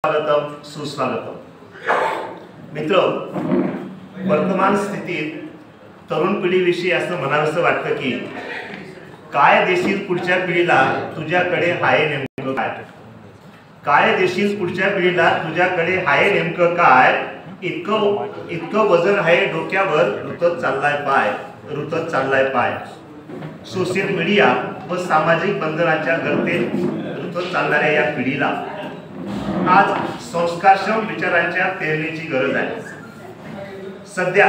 स्वागतम सुस्वागतम। मित्र, वर्तमान स्थितीत तरुण पिढीविषयी असं म्हणावंसं वाटतं की काय देशील पुढच्या पिढीला तुझ्याकडे आहे नेमकं काय? काय देशील पुढच्या पिढीला तुझ्याकडे आहे नेमकं काय? इतकं वजन आहे डोक्यावर, रुतत चाललाय पाय। सोशल मीडिया व सामाजिक बंधनाच्या गर्तेत रुतत चालणाऱ्या या पिढीला आज संस्कारक्षम विचारांच्या पेरणीची गरज आहे। सध्या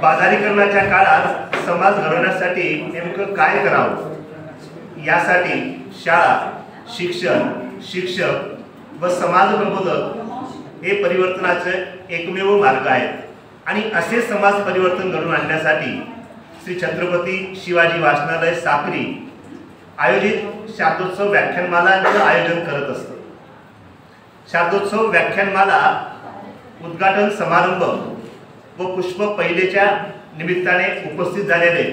बाजारीकरणाच्या काळात समाज घडवण्यासाठी नेमकं काय करावं, यासाठी शाळा, शिक्षण, शिक्षक व समाज प्रबोधक हे परिवर्तनाचे एकमेव मार्ग आहेत। आणि असे समाज परिवर्तन घडवून आणण्यासाठी श्री छत्रपती शिवाजी वाचनालय साक्री आयोजित शारदोत्सव व्याख्यानमालांचं आयोजन करत असतं। शारदोत्सव व्याख्यानमाला उद्घाटन समारंभ व पुष्प पहिलेच्या निमित्ताने उपस्थित झालेले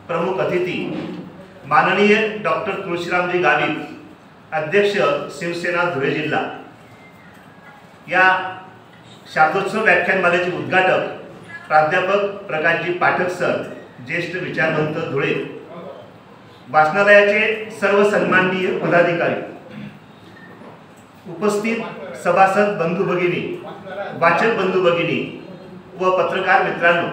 प्रमुख अतिथी माननीय डॉक्टर तुळशीरामजी गावित, अध्यक्ष शिवसेना धुळे जिल्हा। या शारदोत्सव व्याख्यानमालेचे उद्घाटक प्राध्यापक प्रकाशजी पाठक सर, ज्येष्ठ विचारवंत धुळे। वाचनालयाचे सर्व सन्माननीय पदाधिकारी, उपस्थित सभासद बंधू भगिनी, वाचक बंधू भगिनी व पत्रकार मित्रांनो,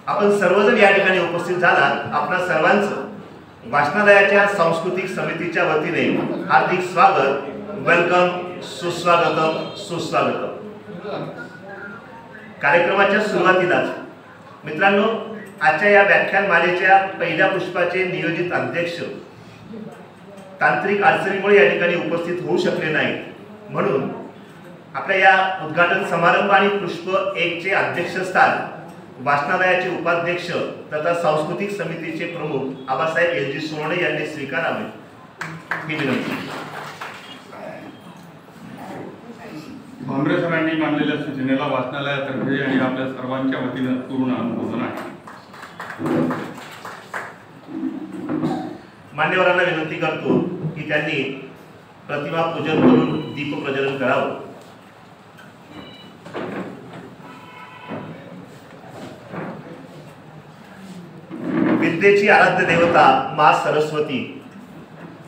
आपण सर्वजण या ठिकाणी उपस्थित झालात। आपणा सर्वांचं वाचनालयाच्या सांस्कृतिक समितीच्या वतीने हार्दिक स्वागत, वेलकम, सुस्वागतम। कार्यक्रमाच्या सुरुवातीलाच मित्रांनो, आजच्या या व्याख्यानमालेच्या पहिल्या पुष्पाचे नियोजित अध्यक्ष तांत्रिक अडचणीमुळे या ठिकाणी उपस्थित होऊ शकले नाही, म्हणून आपल्या या उद्घाटन समारंभ आणि पुष्प 1 चे अध्यक्षस्थान वाचनालयाचे उपाध्यक्ष तथा सांस्कृतिक समितीचे प्रमुख आबासाहेब एल जी सोनवणे यांनी स्वीकारावे ही विनंती। भामरे सरांनी मांडलेल्या सूचनेला वाचनालयातर्फे आणि आपल्या सर्वांच्या वतीने पूर्ण अनुमोदन आहे। मान्यवरांना विनंती करतो की त्यांनी प्रतिमा पूजन करून दीप प्रज्वलन करावं। विद्येची आराध्य देवता माँ सरस्वती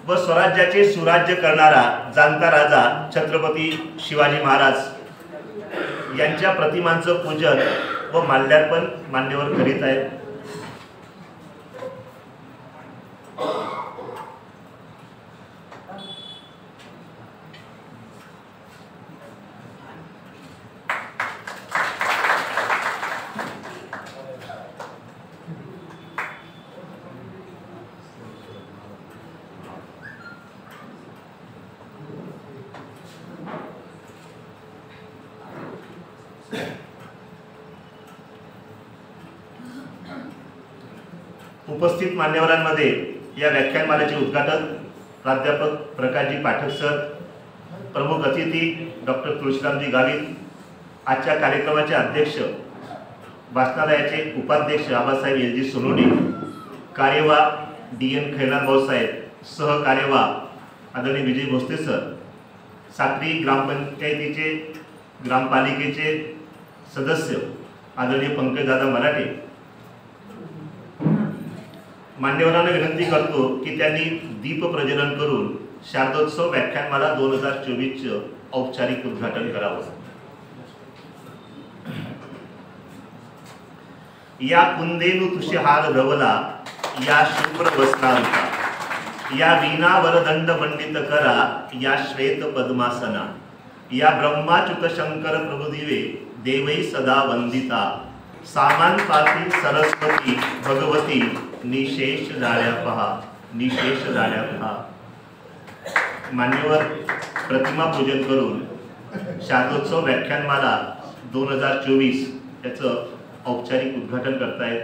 व स्वराज्याचे सुराज्य करणारा जाणता राजा छत्रपती शिवाजी महाराज यांच्या प्रतिमांचं पूजन व माल्यार्पण मान्यवर करीत आहेत। उपस्थित मान्यवरांमध्ये या व्याख्यानमालेचे उद्घाटन प्राध्यापक प्रकाशजी पाठक सर, प्रमुख अतिथी डॉक्टर तुळशीरामजी गावित, आजच्या कार्यक्रमाचे अध्यक्ष वाचनालयाचे उपाध्यक्ष आबासाहेब एल जी सोनवणे, कार्यवाह DN खैरनार भाऊसाहेब, सहकार्यवाह आदरणीय विजय भोसले सर, साक्री ग्रामपंचायतीचे ग्रामपालिकेचे सदस्य आदरणीय पंकजदादा मराठे। मान्यवरांना विनंती करतो की त्यांनी दीप प्रज्वलन करून शारदोत्सव व्याख्यानमाला 2024 औपचारिक उद्घाटन करावं। या कुंदेनु तुषहार रवला, या शुभ्र वस्त्रांचा, या वीणा वरदंड मंडित करा, या श्वेत पद्मासना, या ब्रह्माच्युत शंकर प्रभुदिवे देवै सदा वंदिता, सामान पाती सरस्वती भगवती, निशेष जाळ्या पहा। मान्यवर प्रतिमा पूजन करून शारदोत्सव व्याख्यानमाला 2024 याचं औपचारिक उद्घाटन करतायत।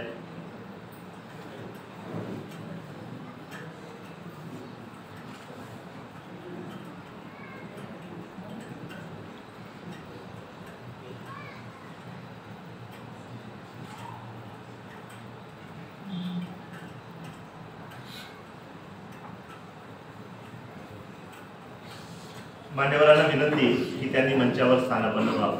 मान्यवरांना विनंती की त्यांनी मंचावर स्थानापन्न व्हावं.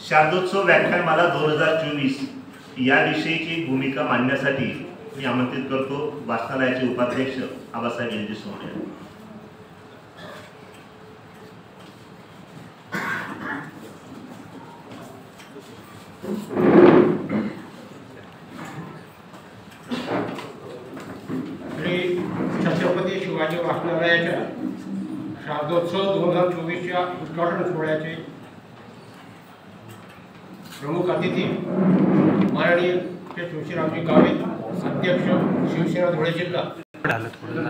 शारदोत्सव व्याख्यानमाला 2024 याविषयीची भूमिका मांडण्यासाठी मी आमंत्रित करतो वाचनालयाचे उपाध्यक्ष आबासाहेब एनजी सोमय्या. श्री छत्रपती शिवाजी वाचनालयाच्या शारदोत्सव 2024च्या उद्घाटन सोहळ्याचे प्रमुख अतिथी माननीय श्री तुळशीरामजी गावित, अध्यक्ष शिवसेना धुळे जिल्हा.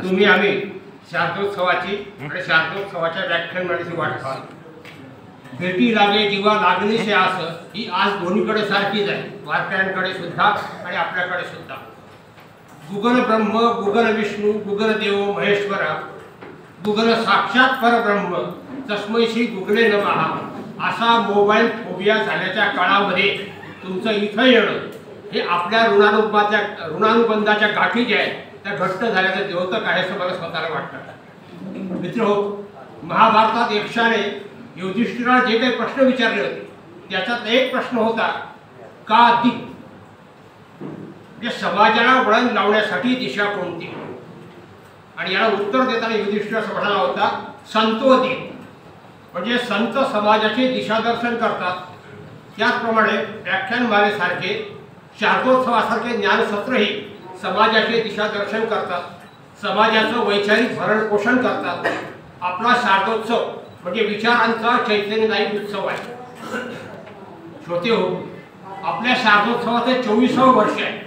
तुम्ही आम्ही शारदोत्सवाची आणि शारदोत्सवाच्या व्याख्यानमालेची वाट पाहतो. भेटी लागे जीवा लागणीचे आस ही आज दोन्हीकडे सारखीच आहे, वारकऱ्यांकडे सुद्धा आणि आपल्याकडे सुद्धा. गुगल ब्रह्म, गुगल विष्णू, गुगल देव महेश्वरा, गुगल साक्षात परब्रह्म, तस्मै श्री गुगले नमः असा मोबाईल फोबिया झाल्याच्या काळामध्ये तुमचं इथं येणं हे आपल्या ऋणानुबंधाच्या गाठी ज्या आहेत त्या घट्ट झाल्याचं द्योतक आहे असं मला स्वतःला वाटतं. मित्रहो, महाभारतात यक्षाने युधिष्ठिराला जे काही प्रश्न विचारले होते त्याच्यात एक प्रश्न होता का दिक, म्हणजे समाजाला वळण लावण्यासाठी दिशा कोणती, आणि याला उत्तर देताना युधिष्ठिर असं म्हणाला होता संतोदिक, म्हणजे संत समाजाचे दिशादर्शन करतात. त्याचप्रमाणे व्याख्यानमालेसारखे शारदोत्सवासारखे ज्ञानसत्रही समाजाचे दिशादर्शन करतात, समाजाचं वैचारिक भरण पोषण करतात. आपला शारदोत्सव म्हणजे विचारांचा चैतन्यदायी उत्सव आहे. श्रोते हो, आपल्या शारदोत्सवाचे 24वे वर्ष आहे.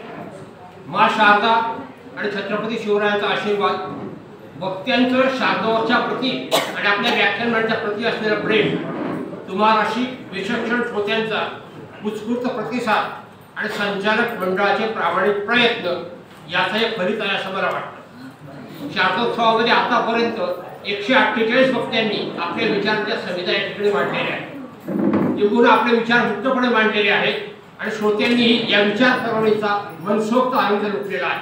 माँ शारदा आणि छत्रपती शिवरायांचा आशीर्वाद, भक्त्यांचं शारदोत्सवाच्या प्रती आणि आपल्या व्याख्यानमालेच्या प्रती असलेलं प्रेम, तुम्हाराशी विचक्षण श्रोत्यांचा उत्स्फूर्त प्रतिसाद आणि संचालक मंडळाचे प्रामाणिक प्रयत्न याचा एक फलित आहे असं मला वाटतं. शारदोत्सवामध्ये आतापर्यंत 148 वक्त्यांनी आपले विचारांच्या संविधा या ठिकाणी मांडलेल्या आहेत. एकूण आपले विचार मुक्तपणे मांडलेले आहेत आणि श्रोत्यांनी या विचार करवणीचा मनसोक्त आनंद लुटलेला आहे.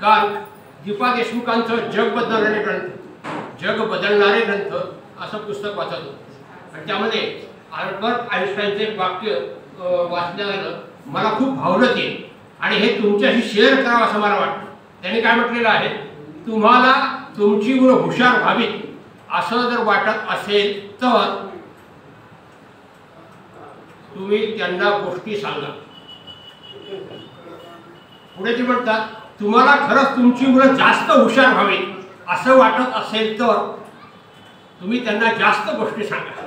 काल दीपा देशमुखांचं जग बदलणारे ग्रंथ असं पुस्तक वाचत होतं आणि त्यामध्ये अल्बर्ट आइन्स्टाईनचे एक वाक्य वाचल्यानं मला खूप भावलं ते आणि हे तुमच्याशी शेअर करावं असं मला वाटतं. त्यांनी काय म्हटलेलं आहे, तुम्हाला तुमची मुलं हुशार व्हावीत असं जर वाटत असेल तर तुम्ही त्यांना गोष्टी सांगा. पुढे ते म्हणतात, तुम्हाला खरंच तुमची मुलं जास्त हुशार व्हावीत असं वाटत असेल तर तुम्ही त्यांना जास्त गोष्टी सांगा,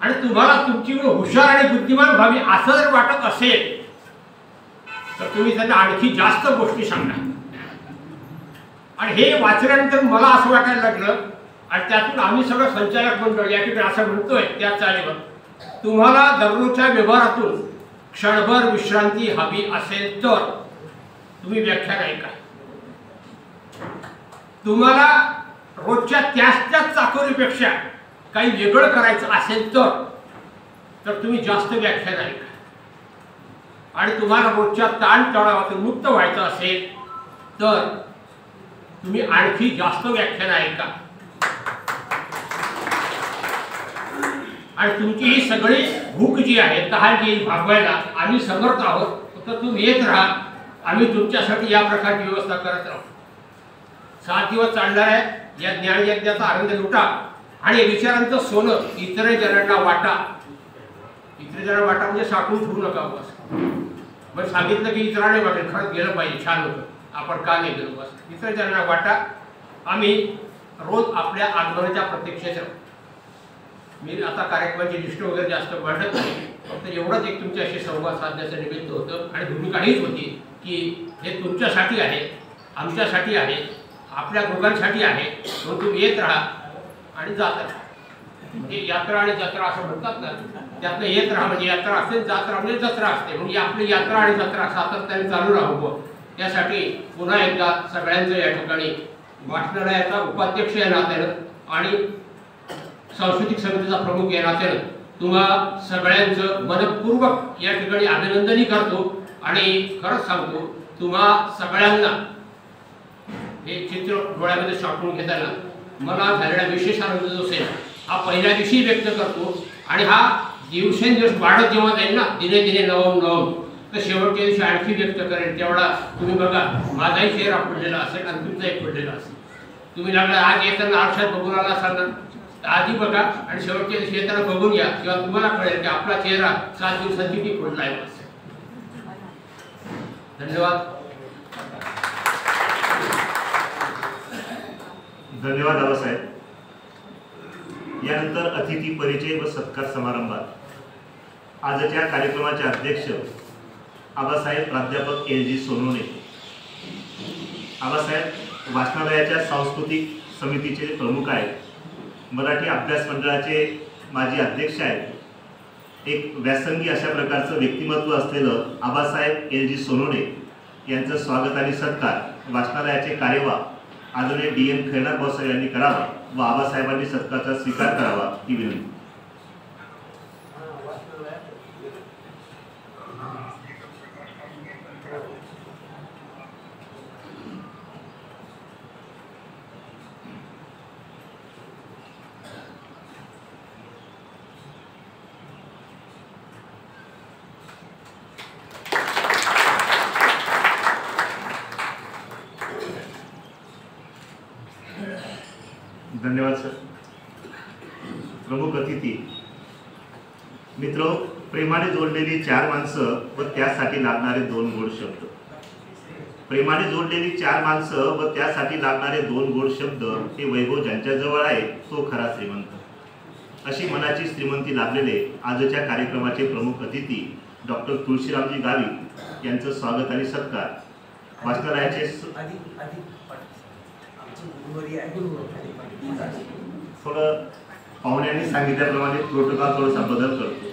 आणि तुम्हाला तुमची मुलं हुशार आणि बुद्धिमान व्हावी असं जर वाटत असेल तर तुम्ही त्यांना आणखी जास्त गोष्टी सांगा. आणि हे वाचल्यानंतर मला असं वाटायला लागलं आणि त्यातून आम्ही सगळं संचालक मंडळ या ठिकाणी असं म्हणतोय त्या चालीवर, तुम्हाला दररोजच्या व्यवहारातून क्षणभर विश्रांती हवी असेल तर तुम्ही व्याख्यान ऐका. तुम्हाला रोजच्या त्याच चाकोरीपेक्षा काही वेगळं करायचं असेल तर तुम्ही जास्त व्याख्यान ऐका. आणि तुम्हाला रोजच्या ताणतणावातून मुक्त व्हायचं असेल तर तुम्ही आणखी जास्त व्याख्यान ऐका. आणि तुमची ही सगळी भूक जी आहे, तहान जी भागवायला आम्ही समर्थ आहोत. फक्त तुम्ही येत राहा, आम्ही तुमच्यासाठी या प्रकारची व्यवस्था करत राहू. 7 दिवस चालणाऱ्या या ज्ञानयज्ञाचा आनंद लुटा आणि विचारांचं सोनं इतर जणांना वाटा. इतर जणांना वाटा म्हणजे साठवून ठेवू नका बस. मग सांगितलं की इतरांनी वाटेल, खरंच गेलं पाहिजे, छान होतं, आपण का नाही गेलो बस. इतर जणांना वाटा. आम्ही रोज आपल्या आगमनाच्या प्रतीक्षेत राहू. मी आता कार्यक्रमाची लिस्ट वगैरे जास्त वाढत नाही, फक्त एवढंच एक तुमच्याशी संवाद साधण्याचं निमित्त होतं. आणि भूमिका हीच होती की हे तुमच्यासाठी आहे, आमच्यासाठी आहे, आपल्या दोघांसाठी आहे. म्हणून तुम्ही येत राहा आणि जात राहा. म्हणजे यात्रा आणि जत्रा असं म्हणतात ना, त्यातनं येत राहा म्हणजे यात्रा असते, जात्रा म्हणजे जत्रा असते. म्हणजे आपली यात्रा आणि जत्रा सातत्याने चालू राहावं त्यासाठी पुन्हा एकदा सगळ्यांचं या ठिकाणी वाचनालयाचा उपाध्यक्ष या नात्यानं आणि सांस्कृतिक समितीचा प्रमुख या नात्यानं तुम्हा सगळ्यांचं मनपूर्वक या ठिकाणी अभिनंदनही करतो आणि खरंच सांगतो तुम्हा सगळ्यांना हे चित्र डोळ्यामध्ये साठवून घेताना मला झालेला विशेष आनंद जो असेल हा पहिल्या दिवशी व्यक्त करतो आणि हा दिवसेंदिवस वाढत जेव्हा जाईल ना दिने दिने नवम नवम तर शेवटच्या दिवशी आणखी व्यक्त करेल तेवढा तुम्ही बघा माझाही चेहरा पडलेला असेल आणि तुमचाही पडलेला असेल. तुम्ही लागला आज येताना आरशात बघून आला असाल ना तर आधी बघा आणि शेवटच्या दिवशी येताना बघून घ्या किंवा तुम्हाला कळेल की आपला चेहरा 7 दिवसात किती पडला आहे. धन्यवाद. धन्यवाद आबासाहेब. यानंतर अतिथी परिचय व सत्कार समारंभात आजच्या कार्यक्रमाचे अध्यक्ष आबासाहेब प्राध्यापक LG सोनवणे. आबासाहेब वाचनालयाच्या सांस्कृतिक समितीचे प्रमुख आहेत, मराठी अभ्यास मंडळाचे माजी अध्यक्ष आहेत. एक व्यासंगी अशा प्रकारचं व्यक्तिमत्व असलेलं आबासाहेब LG सोनवणे यांचं स्वागत आणि सत्कार वाचनालयाचे कार्यवाह आदरणीय DM खैरनार भाऊसाहेब यांनी करावा व आबासाहेबांनी सत्काराचा स्वीकार करावा ही विनंती. धन्यवाद सर. प्रमुख अतिथी मित्र, प्रेमाने जोडलेली 4 माणसं व त्यासाठी लागणारे 2 गोड शब्द. प्रेमाने जोडलेली 4 माणसं व त्यासाठी लागणारे 2 गोड शब्द हे वैभव ज्यांच्याजवळ आहे तो खरा श्रीमंत. अशी मनाची श्रीमंती लाभलेले आजच्या कार्यक्रमाचे प्रमुख अतिथी डॉक्टर तुळशीरामजी गावित यांचं स्वागत आणि सत्कार वाचनालयाचे थोडं पाहुण्यांनी सांगितल्याप्रमाणे प्रोटोकॉल थोडासा बदल करतो.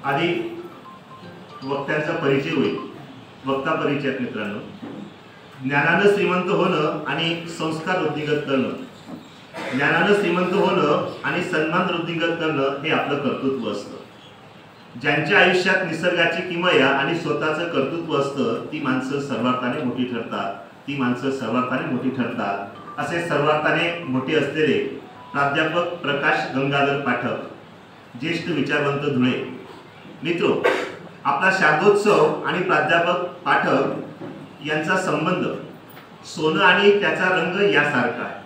आधी वक्त्यांचा परिचय होईल. वक्ता परिचयात मित्रांनो, ज्ञानानं श्रीमंत होणं आणि संस्कार वृद्धिंगत करणं, ज्ञानानं श्रीमंत होणं आणि सन्मान वृद्धिंगत करणं हे आपलं कर्तृत्व असतं. ज्यांच्या आयुष्यात निसर्गाची किमया आणि स्वतःचं कर्तृत्व असतं ती माणसं सर्वार्थाने मोठी ठरतात. ती माणसं सर्वार्थाने मोठी ठरतात. असे सर्वार्थाने मोठे असलेले प्राध्यापक प्रकाश गंगाधर पाठक, ज्येष्ठ विचारवंत, धुळे. मित्रो, आपला शारदोत्सव आणि प्राध्यापक पाठक यांचा संबंध सोनं आणि त्याचा रंग यासारखा आहे.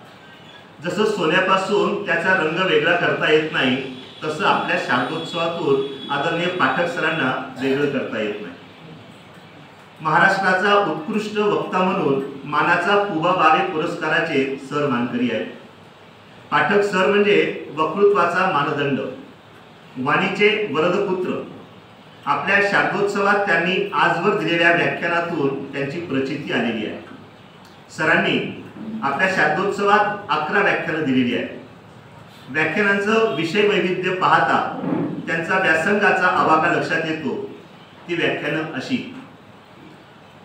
जसं सोन्यापासून त्याचा रंग वेगळा करता येत नाही तसं आपल्या शारदोत्सवातून आदरणीय पाठक सरांना वेगळं करता येत नाही. महाराष्ट्राचा उत्कृष्ट वक्ता म्हणून मानाचा पुबा भावे पुरस्काराचे सर मानकरी आहेत. पाठक सर म्हणजे वक्तृत्वाचा मानदंड, वाणीचे वरदपुत्र. आपल्या शारदोत्सवात त्यांनी आजवर दिलेल्या व्याख्यानातून त्यांची प्रचिती आलेली आहे. सरांनी आपल्या शारदोत्सवात 11 व्याख्यानं दिलेली आहेत. व्याख्यानांचं विषय वैविध्य पाहता त्यांचा व्यासंगाचा आवाका लक्षात येतो. ती व्याख्यानं अशी: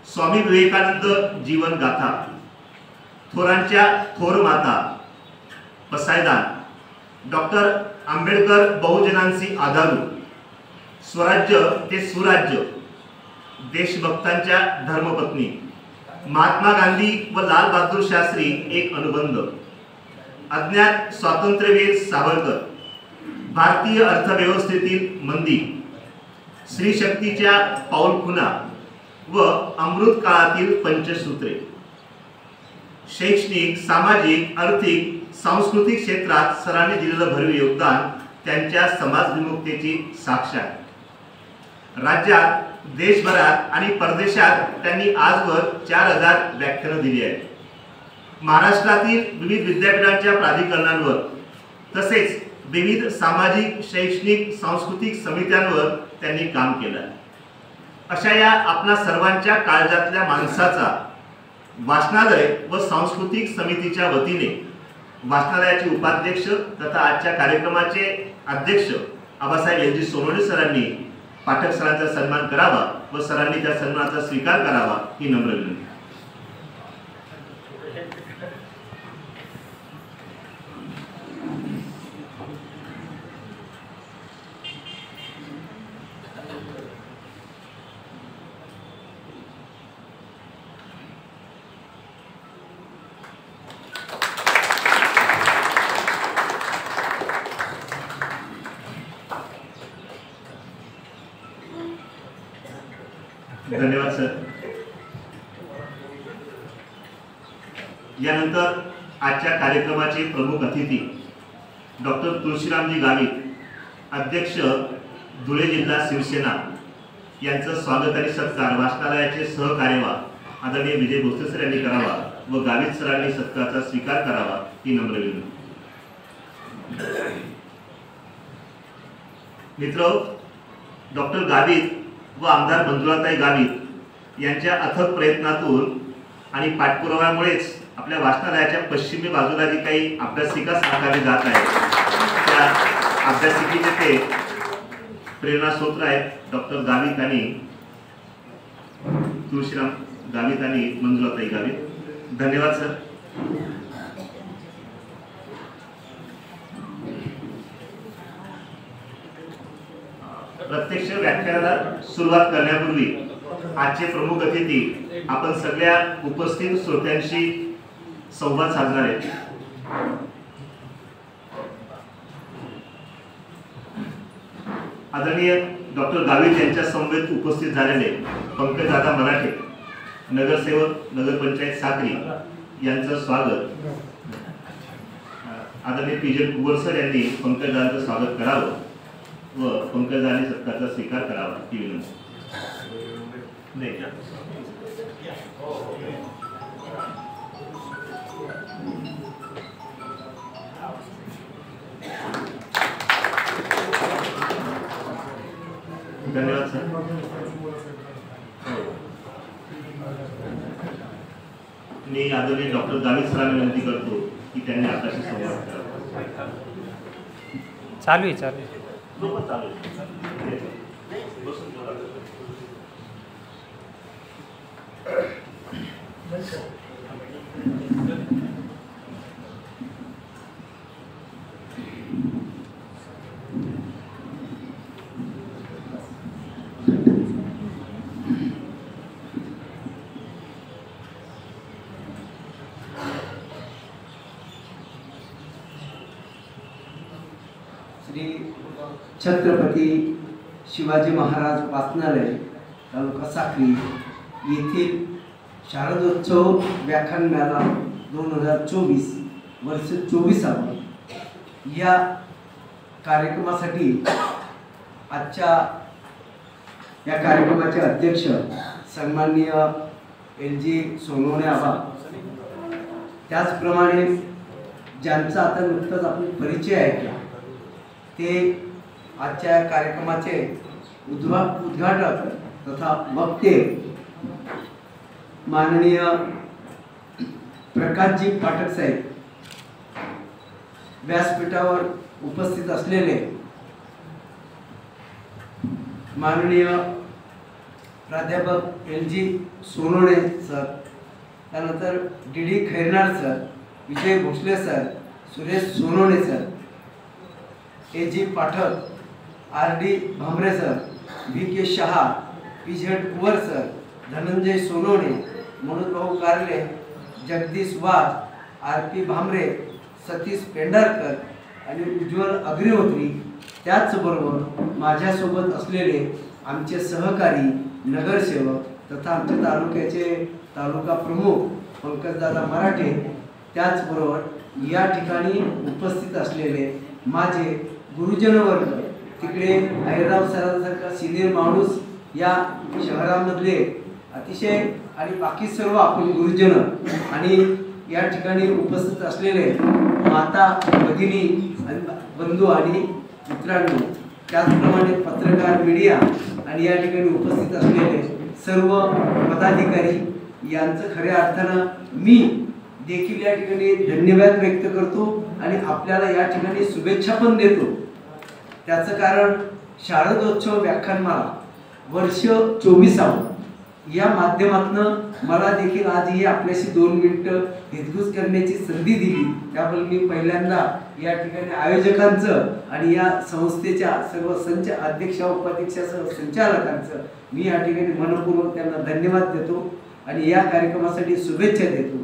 स्वामी विवेकानंद जीवन गाथा, थोरांच्या थोर माता, पसायदान, डॉक्टर आंबेडकर बहुजनांची आधारू, स्वराज्य ते सुराज्य, देशभक्तांच्या धर्मपत्नी, महात्मा गांधी व लाल बहादूर शास्त्री एक अनुबंध, अज्ञात स्वातंत्र्यवीर सावरकर, भारतीय अर्थव्यवस्थेतील मंदी, स्त्री शक्तीच्या पाऊलखुणा व अमृत काळातील पंचसूत्रे. शैक्षणिक, सामाजिक, आर्थिक, सांस्कृतिक क्षेत्रात सरांनी दिलेलं भरीव योगदान त्यांच्या समाजविमुक्तीची साक्ष आहे. राज्यात, देशभरात आणि परदेशात त्यांनी आजवर 4000 व्याख्यानं दिली आहेत. महाराष्ट्रातील विविध विद्यापीठांच्या प्राधिकरणांवर तसेच विविध सामाजिक, शैक्षणिक, सांस्कृतिक समित्यांवर त्यांनी काम केलं. अशा या आपल्या सर्वांच्या काळजातल्या माणसाचा वाचनालय व सांस्कृतिक समितीच्या वतीने वाचनालयाचे उपाध्यक्ष तथा आजच्या कार्यक्रमाचे अध्यक्ष आबासाहेब LG सोनवणे सरांनी पाठक सरांचा सन्मान करावा व सरांनी त्या सन्मानाचा स्वीकार करावा ही नम्र विनंती. धन्यवाद सर. यानंतर आजच्या कार्यक्रमाचे प्रमुख अतिथी डॉक्टर तुळशीरामजी गावित, अध्यक्ष धुळे जिल्हा शिवसेना यांचं स्वागत आणि सत्कार वाचनालयाचे सहकार्यवाह आदरणीय विजय भोसले सर यांनी करावा व गावित सरांनी सत्काराचा स्वीकार करावा ही नम्र विनंती. मित्र, डॉक्टर गावित व आमदार मंजुळाताई गावित यांच्या अथक प्रयत्नातून आणि पाठपुराव्यामुळेच आपल्या वाचनालयाच्या पश्चिमी बाजूला जी काही अभ्यासिका साकारली जात आहे त्या अभ्यासिकेचे ते प्रेरणास्रोत आहेत डॉक्टर गावित आणि तुळशीराम गावित आणि मंजुळाताई गावित. धन्यवाद सर. प्रत्यक्ष व्याख्यानाला सुरुवात करण्यापूर्वी आजचे प्रमुख अतिथी आपण सगळ्या उपस्थित श्रोत्यांशी संवाद साधणार आहेत. आदरणीय डॉक्टर गावित यांच्या समवेत उपस्थित झालेले पंकजदादा मराठे, नगरसेवक नगरपंचायत साक्री यांचं स्वागत. आदरणीय पीजे कुवर सर यांनी पंकजदादांचं स्वागत करावं व पंकजदादांनी सत्काराचा स्वीकार करावा ही विनंती. धन्यवाद सर. मी आदरणीय डॉक्टर गावित सरांना विनंती करतो की त्यांनी आपल्याशी संवाद करावा. चालू आहे. श्री छत्रपती शिवाजी महाराज वाचनालय तालुका साक्री येथील शारदोत्सव व्याख्यानमाला 2024 वर्ष 24 या कार्यक्रमासाठी आजच्या या कार्यक्रमाचे अध्यक्ष सन्माननीय LG सोनवणे आबा, त्याचप्रमाणे ज्यांचा आता नुकताच आपण परिचय ऐकला ते आजच्या कार्यक्रमाचे उद्घाटक तथा वक्ते माननीय प्रकाशजी पाठक साहेब, व्यासपीठावर उपस्थित असलेले माननीय प्राध्यापक LG सोनवणे सर, त्यानंतर DD Khairnar sir, Vijay Bhosale sir, Suresh Sonawane sir, AG Pathak, RD Bhamre sir, VK Shah, PZ Kuwar sir, Dhananjay Sonawane, Manoj भाऊ कारले, जगदीश वाघ, RP भामरे, सतीश पेंढारकर आणि उज्ज्वल अग्निहोत्री, त्याचबरोबर माझ्यासोबत असलेले आमचे सहकारी नगरसेवक तथा आमच्या तालुक्याचे तालुका प्रमुख पंकजदादा मराठे, त्याचबरोबर या ठिकाणी उपस्थित असलेले माझे गुरुजन वर्ग, तिकडे अहिरराव सरांसारखा सिनियर माणूस या शहरामधले अतिशय आणि बाकी सर्व आपण गुरुजन आणि या ठिकाणी उपस्थित असलेले माता भगिनी बंधू आणि मित्रांनो, त्याचप्रमाणे पत्रकार मीडिया आणि या ठिकाणी उपस्थित असलेले सर्व पदाधिकारी यांचं खऱ्या अर्थानं मी देखील या ठिकाणी धन्यवाद व्यक्त करतो आणि आपल्याला या ठिकाणी शुभेच्छा पण देतो. त्याचं कारण शारदोत्सव व्याख्यानमाला वर्ष 24 या माध्यमातून मला देखील आज ही आपल्याशी 2 मिनिटं हितगुज करण्याची संधी दिली, त्यामुळे मी पहिल्यांदा या ठिकाणी आयोजकांचं आणि या संस्थेच्या सर्व संच अध्यक्ष उपाध्यक्षासह संचालकांचं मी या ठिकाणी मनपूर्वक त्यांना धन्यवाद देतो आणि या कार्यक्रमासाठी शुभेच्छा देतो.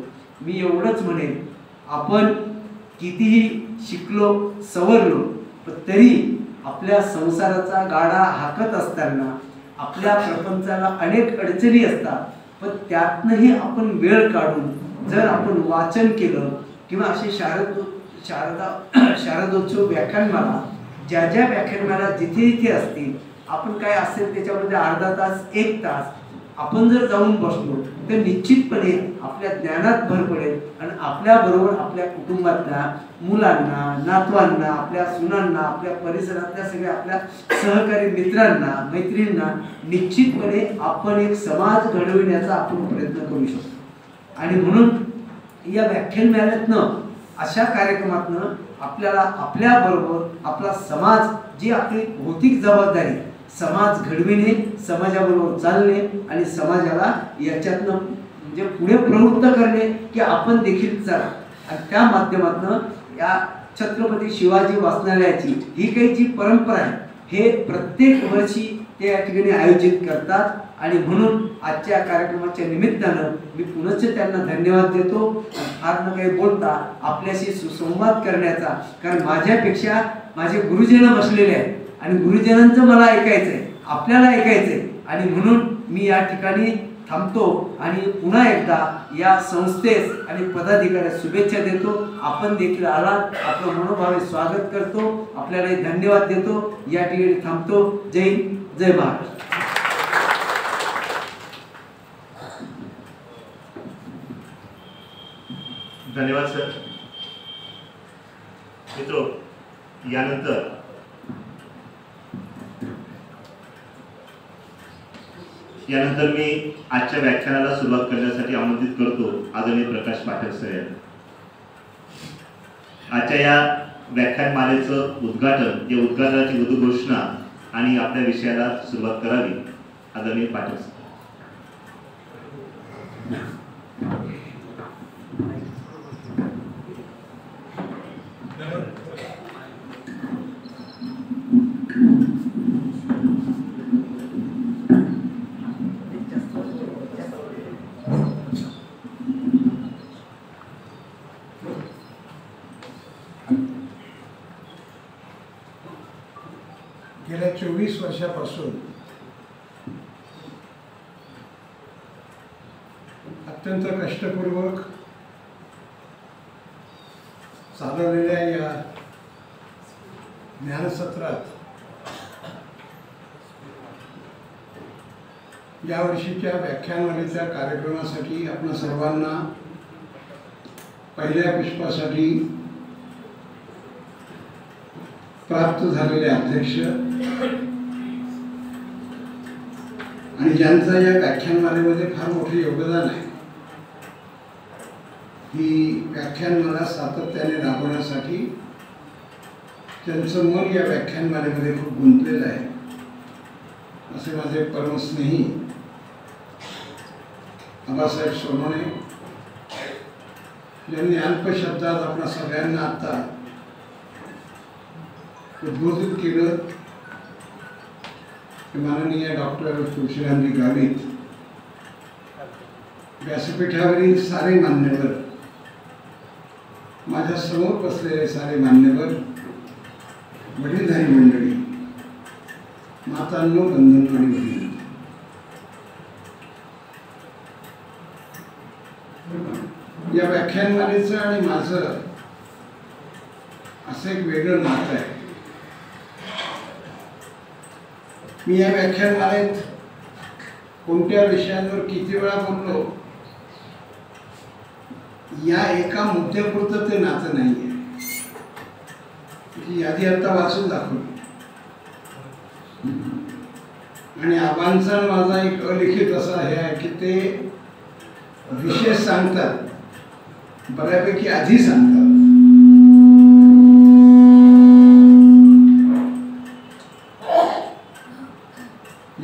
मी एवढंच म्हणेन, आपण कितीही शिकलो सवरलो पण तरी आपल्या संसाराचा गाडा हाकत असताना आपल्या प्रपंचाला अनेक अडचणी असतात, पण त्यातनंही आपण वेळ काढून जर आपण वाचन केलं किंवा असे शारदोत्सव व्याख्यानमाला ज्या ज्या व्याख्यानमाला जिथे जिथे असतील, आपण काय असेल त्याच्यामध्ये अर्धा तास 1 तास आपण जर जाऊन बसलो तर निश्चितपणे आपल्या ज्ञानात भर पडेल आणि आपल्याबरोबर आपल्या कुटुंबातल्या मुलांना, नातवांना, आपल्या सुनांना, आपल्या परिसरातल्या सगळ्या आपल्या सहकारी मित्रांना, मैत्रिणींना निश्चितपणे आपण एक समाज घडविण्याचा आपण प्रयत्न करू शकतो. आणि म्हणून या व्याख्यानमालेतनं, अशा कार्यक्रमातनं आपल्याला आपल्याबरोबर आपला समाज, जी आपली भौतिक जबाबदारी समाज घडविणे, समाजाबरोबर चालणे आणि समाजाला याच्यातनं म्हणजे पुढे प्रवृत्त करणे की आपण देखील चला. आणि त्या माध्यमातून या छत्रपती शिवाजी वाचनालयाची ही काही जी परंपरा आहे, हे प्रत्येक वर्षी ते या ठिकाणी आयोजित करतात. आणि म्हणून आजच्या कार्यक्रमाच्या निमित्तानं मी पुनश्च त्यांना धन्यवाद देतो. फार न काही बोलता आपल्याशी सुसंवाद करण्याचा, कारण माझ्यापेक्षा माझे गुरुजन बसलेले आहेत आणि गुरुजनांचं मला ऐकायचंय, आपल्याला ऐकायचंय. आणि म्हणून मी या ठिकाणी थांबतो आणि पुन्हा एकदा या संस्थेस आणि पदाधिकाऱ्यास शुभेच्छा देतो. आपण देखील आलात, आपलं मनोभावे स्वागत करतो, आपल्याला धन्यवाद देतो. या ठिकाणी थांबतो. जय हिंद, जय महाराष्ट्र. धन्यवाद सर. मित्रो, यानंतर मी आजच्या व्याख्यानाला सुरुवात करण्यासाठी आमंत्रित करतो आदरणीय प्रकाश पाटील सर यांना. आजच्या या व्याख्यानमालेचं उद्घाटन, या उद्घाटनाची उद्घोषणा आणि आपल्या विषयाला सुरुवात करावी आदरणीय पाटील सर. गेल्या 24 वर्षापासून अत्यंत कष्टपूर्वक चालवलेल्या या ज्ञानसत्रात यावर्षीच्या व्याख्यानमालेच्या कार्यक्रमासाठी आपण सर्वांना पहिल्या पुष्पासाठी प्राप्त झालेले अध्यक्ष आणि ज्यांचं या व्याख्यानमालेमध्ये फार मोठे योगदान आहे, ही व्याख्यानमाला सातत्याने राबवण्यासाठी त्यांचं मन या व्याख्यानमालेमध्ये खूप गुंतलेलं आहे, असे माझे परमस्नेही आबासाहेब सोनवणे यांनी अल्प शब्दात आपल्या सगळ्यांना आता उद्बोधित केलं. माननीय डॉक्टर तुळशीरामजी गावित, व्यासपीठावरील सारे मान्यवर, माझ्या समोर बसलेले सारे मान्यवर, वडीलधारी मंडळी, मातांनो, बंधूंनो आणि भगिनींनो, या व्याख्यानमालेचं आणि माझं असं एक वेगळं नातं आहे. मी या व्याख्यानमालेत कोणत्या विषयांवर किती वेळा बोललो या एका मुद्द्यापुरतं ते नातं नाही आहे. त्याची यादी आता वाचून दाखवली आणि आबांचा माझा एक अलिखित असा हे आहे की ते विषय सांगतात, बऱ्यापैकी आधी सांगतात.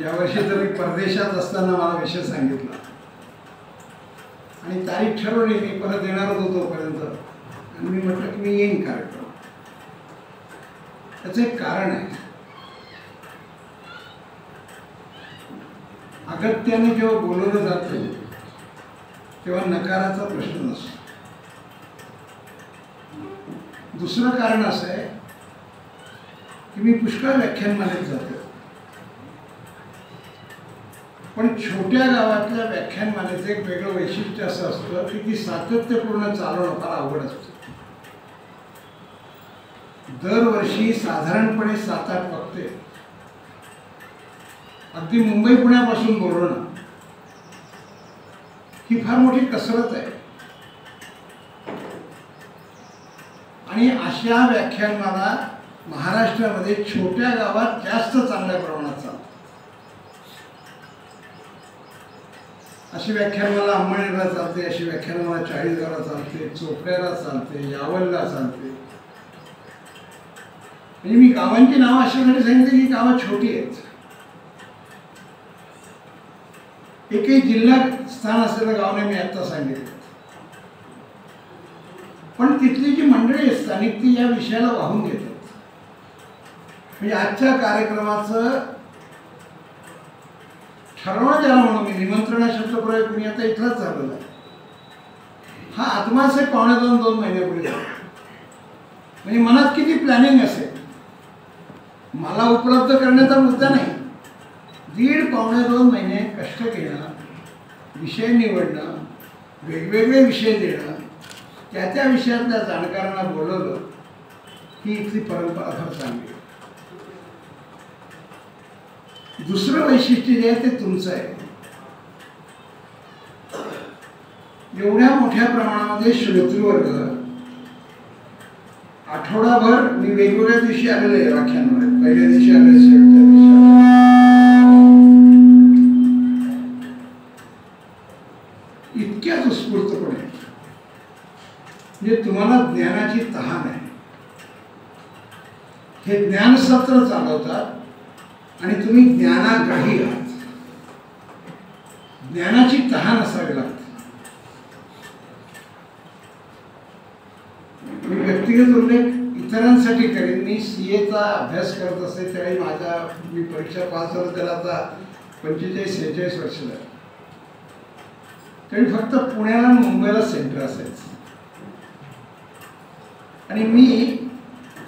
यावर्षी तर मी परदेशात असताना मला विषय सांगितला आणि तारीख ठरवली, मी परत येणार होतो तोपर्यंत, आणि मी म्हटलं की मी येईन कार्यक्रम. त्याचं एक कारण आहे. अगत्याने जेव्हा बोलवलं जातं तेव्हा नकाराचा प्रश्न नसतो. दुसरं कारण असं आहे की मी पुष्कळ व्याख्यानमालेत जातो पण छोट्या गावातल्या व्याख्यानमालेचं एक वेगळं वैशिष्ट्य असं असतं की ती सातत्यपूर्ण चालवणं फार अवघड असतं. दरवर्षी साधारणपणे 7-8 वक्ते, अगदी मुंबई पुण्यापासून बोलवणं ही फार मोठी कसरत आहे. आणि अशा व्याख्यानमाला महाराष्ट्रामध्ये छोट्या गावात जास्त चांगल्या प्रमाणात चालतात. अशी व्याख्यानमाला अंमळनेरला चालते, अशी व्याख्यानमाला चाळीसगावला चालते, चोपड्याला चालते, यावलला चालते. म्हणजे मी गावांची नावं अशासाठी सांगितली की गावं छोटी आहेत. एकही जिल्हा स्थान असलेलं गाव नाही मी आत्ता सांगितलं. पण तिथली जी मंडळी आहे स्थानिक ती या विषयाला वाहून घेतात. म्हणजे आजच्या कार्यक्रमाचं ठरवणं ज्याला म्हणून मी निमंत्रण शब्द प्रयोग मी आता इथलाच झालेला आहे. हा आत्माच आहे 2.5-2 महिन्यापूर्वी झाला. म्हणजे मनात किती प्लॅनिंग असेल. मला उपलब्ध करण्याचा मुद्दा नाही. 1.5-2 महिने कष्ट घेणं, विषय निवडणं, वेगवेगळे विषय देणं, त्या विषयातल्या जाणकारांना बोलवलं ही इथली परंपरा फार चांगली आहे. दुसरं वैशिष्ट्य जे आहे ते तुमचं आहे. एवढ्या मोठ्या प्रमाणामध्ये श्रोतृवर्ग आठवडाभर मी वेगवेगळ्या दिवशी आलेलो आहे व्याख्यानामध्ये. पहिल्या दिवशी आले, शेवटच्या दिवशी इतक्याच उत्स्फूर्तपणे म्हणजे तुम्हाला ज्ञानाची तहान आहे. हे ज्ञानसत्र चालवतात आणि तुम्ही ज्ञानाग्रही आहात. ज्ञानाची तहान असावी लागते. मी व्यक्तिगत उल्लेख इतरांसाठी करेन. मी CA चा अभ्यास करत असते त्यावेळी मी परीक्षा पास झालो त्याला आता 45-46 वर्ष झाली. त्यावेळी फक्त पुण्याला आणि मुंबईला सेंटर असायचं. आणि मी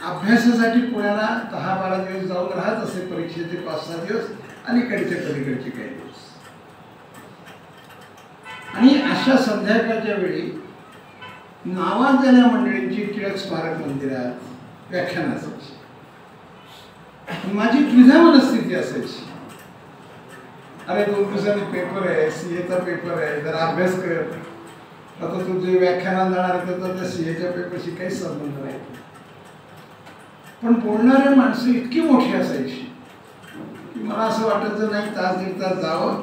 अभ्यासासाठी पुण्याला 10-12 दिवस जाऊन राहत असे. परीक्षेचे 5-6 दिवस आणि पलीकडचे काही दिवस. आणि अशा संध्याकाळच्या वेळी नावाजलेल्या मंडळींची टिळक स्मारक मंदिरात व्याख्यान असायची. माझी द्विधा मनस्थिती असायची. अरे 2 दिवसांनी पेपर आहे, CA चा पेपर आहे, जरा अभ्यास कर. आता तू जे व्याख्यानात जाणार तर त्या CA च्या पेपरशी काही संबंध नाही. पण बोलणारे माणसं इतकी मोठी असायची की मला असं वाटायचं नाही 1-1.5 तास जावं.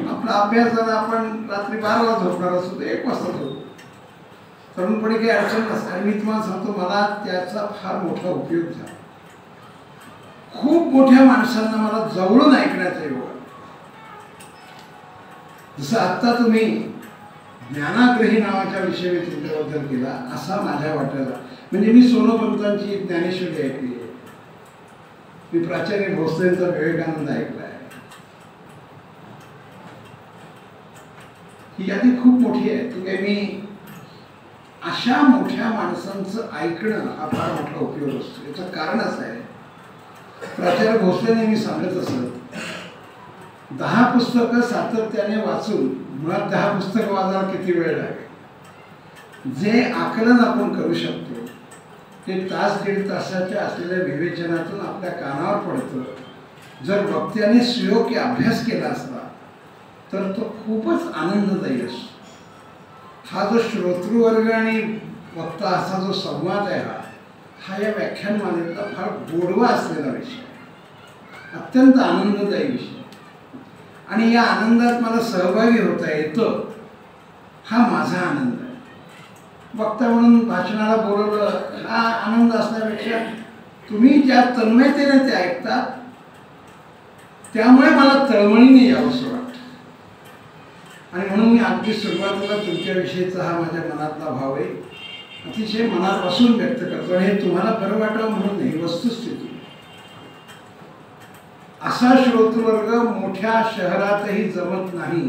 आपला अभ्यास जरा आपण रात्री 12ला झोपणार असतो तर 1 वाजता झोपतो. तरुणपणी काही अडचण नसते. आणि मी तुम्हाला सांगतो मला त्याचा फार मोठा उपयोग झाला. खूप मोठ्या माणसांना मला जवळून ऐकण्याचा योग. जसं आत्ता तुम्ही ज्ञानाग्रही नावाच्या विषयी मी तुमच्याबद्दल केला असा माझ्या वाट्याला. म्हणजे मी सोनोपंतांची ज्ञानेश्वरी ऐकली आहे, मी प्राचार्य भोसलेंचा विवेकानंद ऐकला आहे. ही यादी खूप मोठी आहे. ती मी अशा मोठ्या माणसांचं ऐकणं हा फार मोठा उपयोग असतो. याचं कारण असं आहे, प्राचार्य भोसले नेहमी सांगत असत 10 पुस्तकं सातत्याने वाचून मुळात 10 पुस्तकं वाचायला किती वेळ लागेल. जे आकलन आपण करू शकतो ते 1-1.5 तासाच्या असलेल्या विवेचनातून आपल्या कानावर पडतं. जर वक्त्याने सुयोग्य अभ्यास केला असता तर तो खूपच आनंददायी असतो. हा जो श्रोतृवर्ग आणि वक्ता असा जो संवाद आहे हा या व्याख्यानमालेचा फार गोडवा असलेला विषय, अत्यंत आनंददायी विषय. आणि या आनंदात मला सहभागी होता येतं हा माझा आनंद आहे. वक्ता म्हणून भाषणाला बोलवलं हा आनंद असण्यापेक्षा तुम्ही ज्या तन्मयतेने ते ऐकतात त्यामुळे मला तळमळीने यावंसं वाटतं. आणि म्हणून मी अगदी सुरुवातीला तुमच्याविषयीचा हा माझ्या मनातला भाव आहे अतिशय मनापासून व्यक्त करतो. आणि हे तुम्हाला बरं वाटावं म्हणून नाही, वस्तुस्थिती. असा श्रोतृवर्ग मोठ्या शहरातही जमत नाही.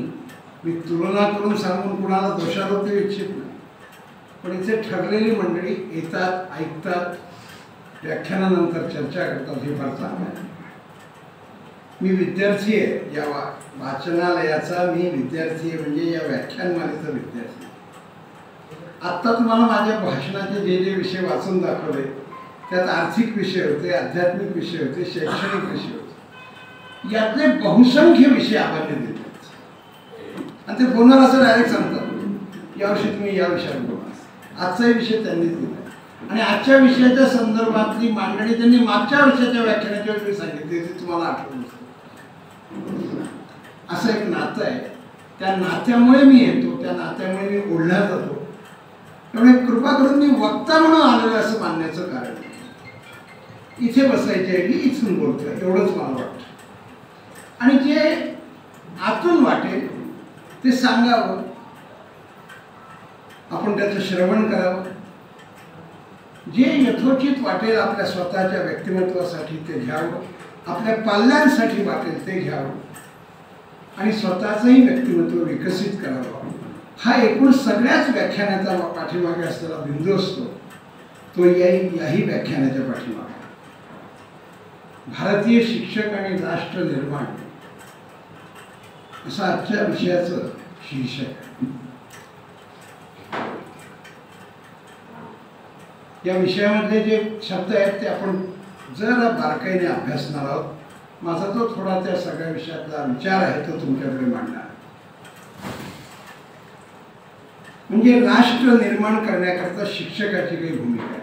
मी तुलना करून सांगून कुणाला दोषारोप देऊ इच्छित नाही. पण इथे ठरलेली मंडळी येतात, ऐकतात, व्याख्यानानंतर चर्चा करतात, हे फार चांगलं आहे. मी विद्यार्थी आहे, या वाचनालयाचा मी विद्यार्थी आहे, म्हणजे या व्याख्यानमालेचा विद्यार्थी. आत्ता तुम्हाला माझ्या भाषणाचे जे जे विषय वाचून दाखवले त्यात आर्थिक विषय होते, आध्यात्मिक विषय होते, शैक्षणिक विषय होते. यातले बहुसंख्य विषय आम्हाला देतात आणि ते फोनवर असं डायरेक्ट सांगतात, यावर्षी तुम्ही या विषयावर बोला. आजचाही विषय त्यांनीच दिला आणि आजच्या विषयाच्या संदर्भातली मांडणी त्यांनी मागच्या वर्षाच्या व्याख्यानाच्या वेळी सांगितली, ते तुम्हाला आठवण नसतं. असं एक नातं आहे, त्या नात्यामुळे मी येतो, त्या नात्यामुळे मी ओढला जातो. त्यामुळे कृपा करून मी वक्ता म्हणून आलेलं असं मानण्याचं कारण इथे बसायचे आहे की इथून बोलतोय एवढंच मला वाटतं. आणि जे आतून वाटेल ते सांगावं, आपण त्याचं श्रवण करावं. जे यथोचित वाटेल आपल्या स्वतःच्या व्यक्तिमत्वासाठी ते घ्यावं, आपल्या पाल्यांसाठी वाटेल ते घ्यावं आणि स्वतःचंही व्यक्तिमत्व विकसित करावं. हा एकूण सगळ्याच व्याख्यानाचा पाठीमागे असलेला बिंदू असतो, तो याही व्याख्यानाच्या पाठीमागे. भारतीय शिक्षक आणि राष्ट्र निर्माण असं आजच्या विषयाचं शीर्षक आहे. या विषयामधले जे शब्द आहेत ते आपण जरा बारकाईने अभ्यासणार आहोत. माझा तो थोडा त्या सगळ्या विषयातला विचार आहे तो तुमच्याकडे मांडणार. म्हणजे राष्ट्र निर्माण करण्याकरता शिक्षकाची काही भूमिका आहे.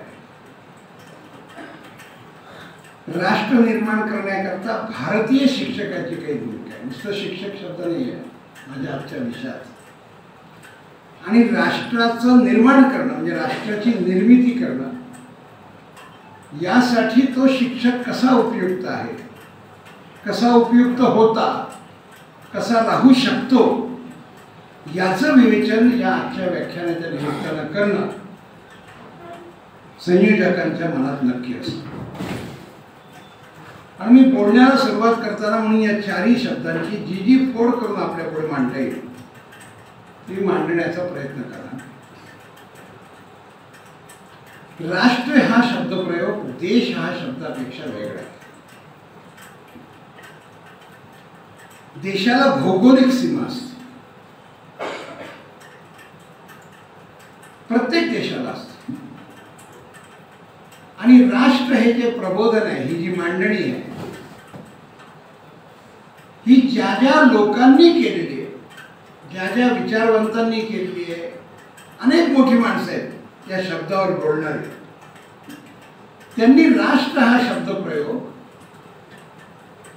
राष्ट्र निर्माण करण्याकरता भारतीय शिक्षकाची काही भूमिका आहे. नुसतं शिक्षक शब्द नाही आहे माझ्या आजच्या विषयात. आणि राष्ट्राचं निर्माण करणं म्हणजे राष्ट्राची निर्मिती करणं, यासाठी तो शिक्षक कसा उपयुक्त आहे, कसा उपयुक्त होता, कसा राहू शकतो, याचं विवेचन या आजच्या व्याख्यानाच्या निमित्तानं करणं संयोजकांच्या मनात नक्की असतं. आणि मी बोलण्याला सुरुवात करताना म्हणून या चारही शब्दांची जी जी फोड करून आपल्यापुढे मांडता येईल ती मांडण्याचा प्रयत्न करा. राष्ट्र हा शब्दप्रयोग देश हा शब्दापेक्षा वेगळा आहे. देशाला भौगोलिक सीमा असते, प्रत्येक देशाला असते. आणि राष्ट्र हे जे प्रबोधन आहे, ही जी मांडणी आहे, ही ज्या ज्या लोकांनी केलेली आहे, ज्या ज्या विचारवंतांनी केलेली आहे, अनेक मोठी माणसं आहेत या शब्दावर बोलणारे, त्यांनी राष्ट्र हा शब्दप्रयोग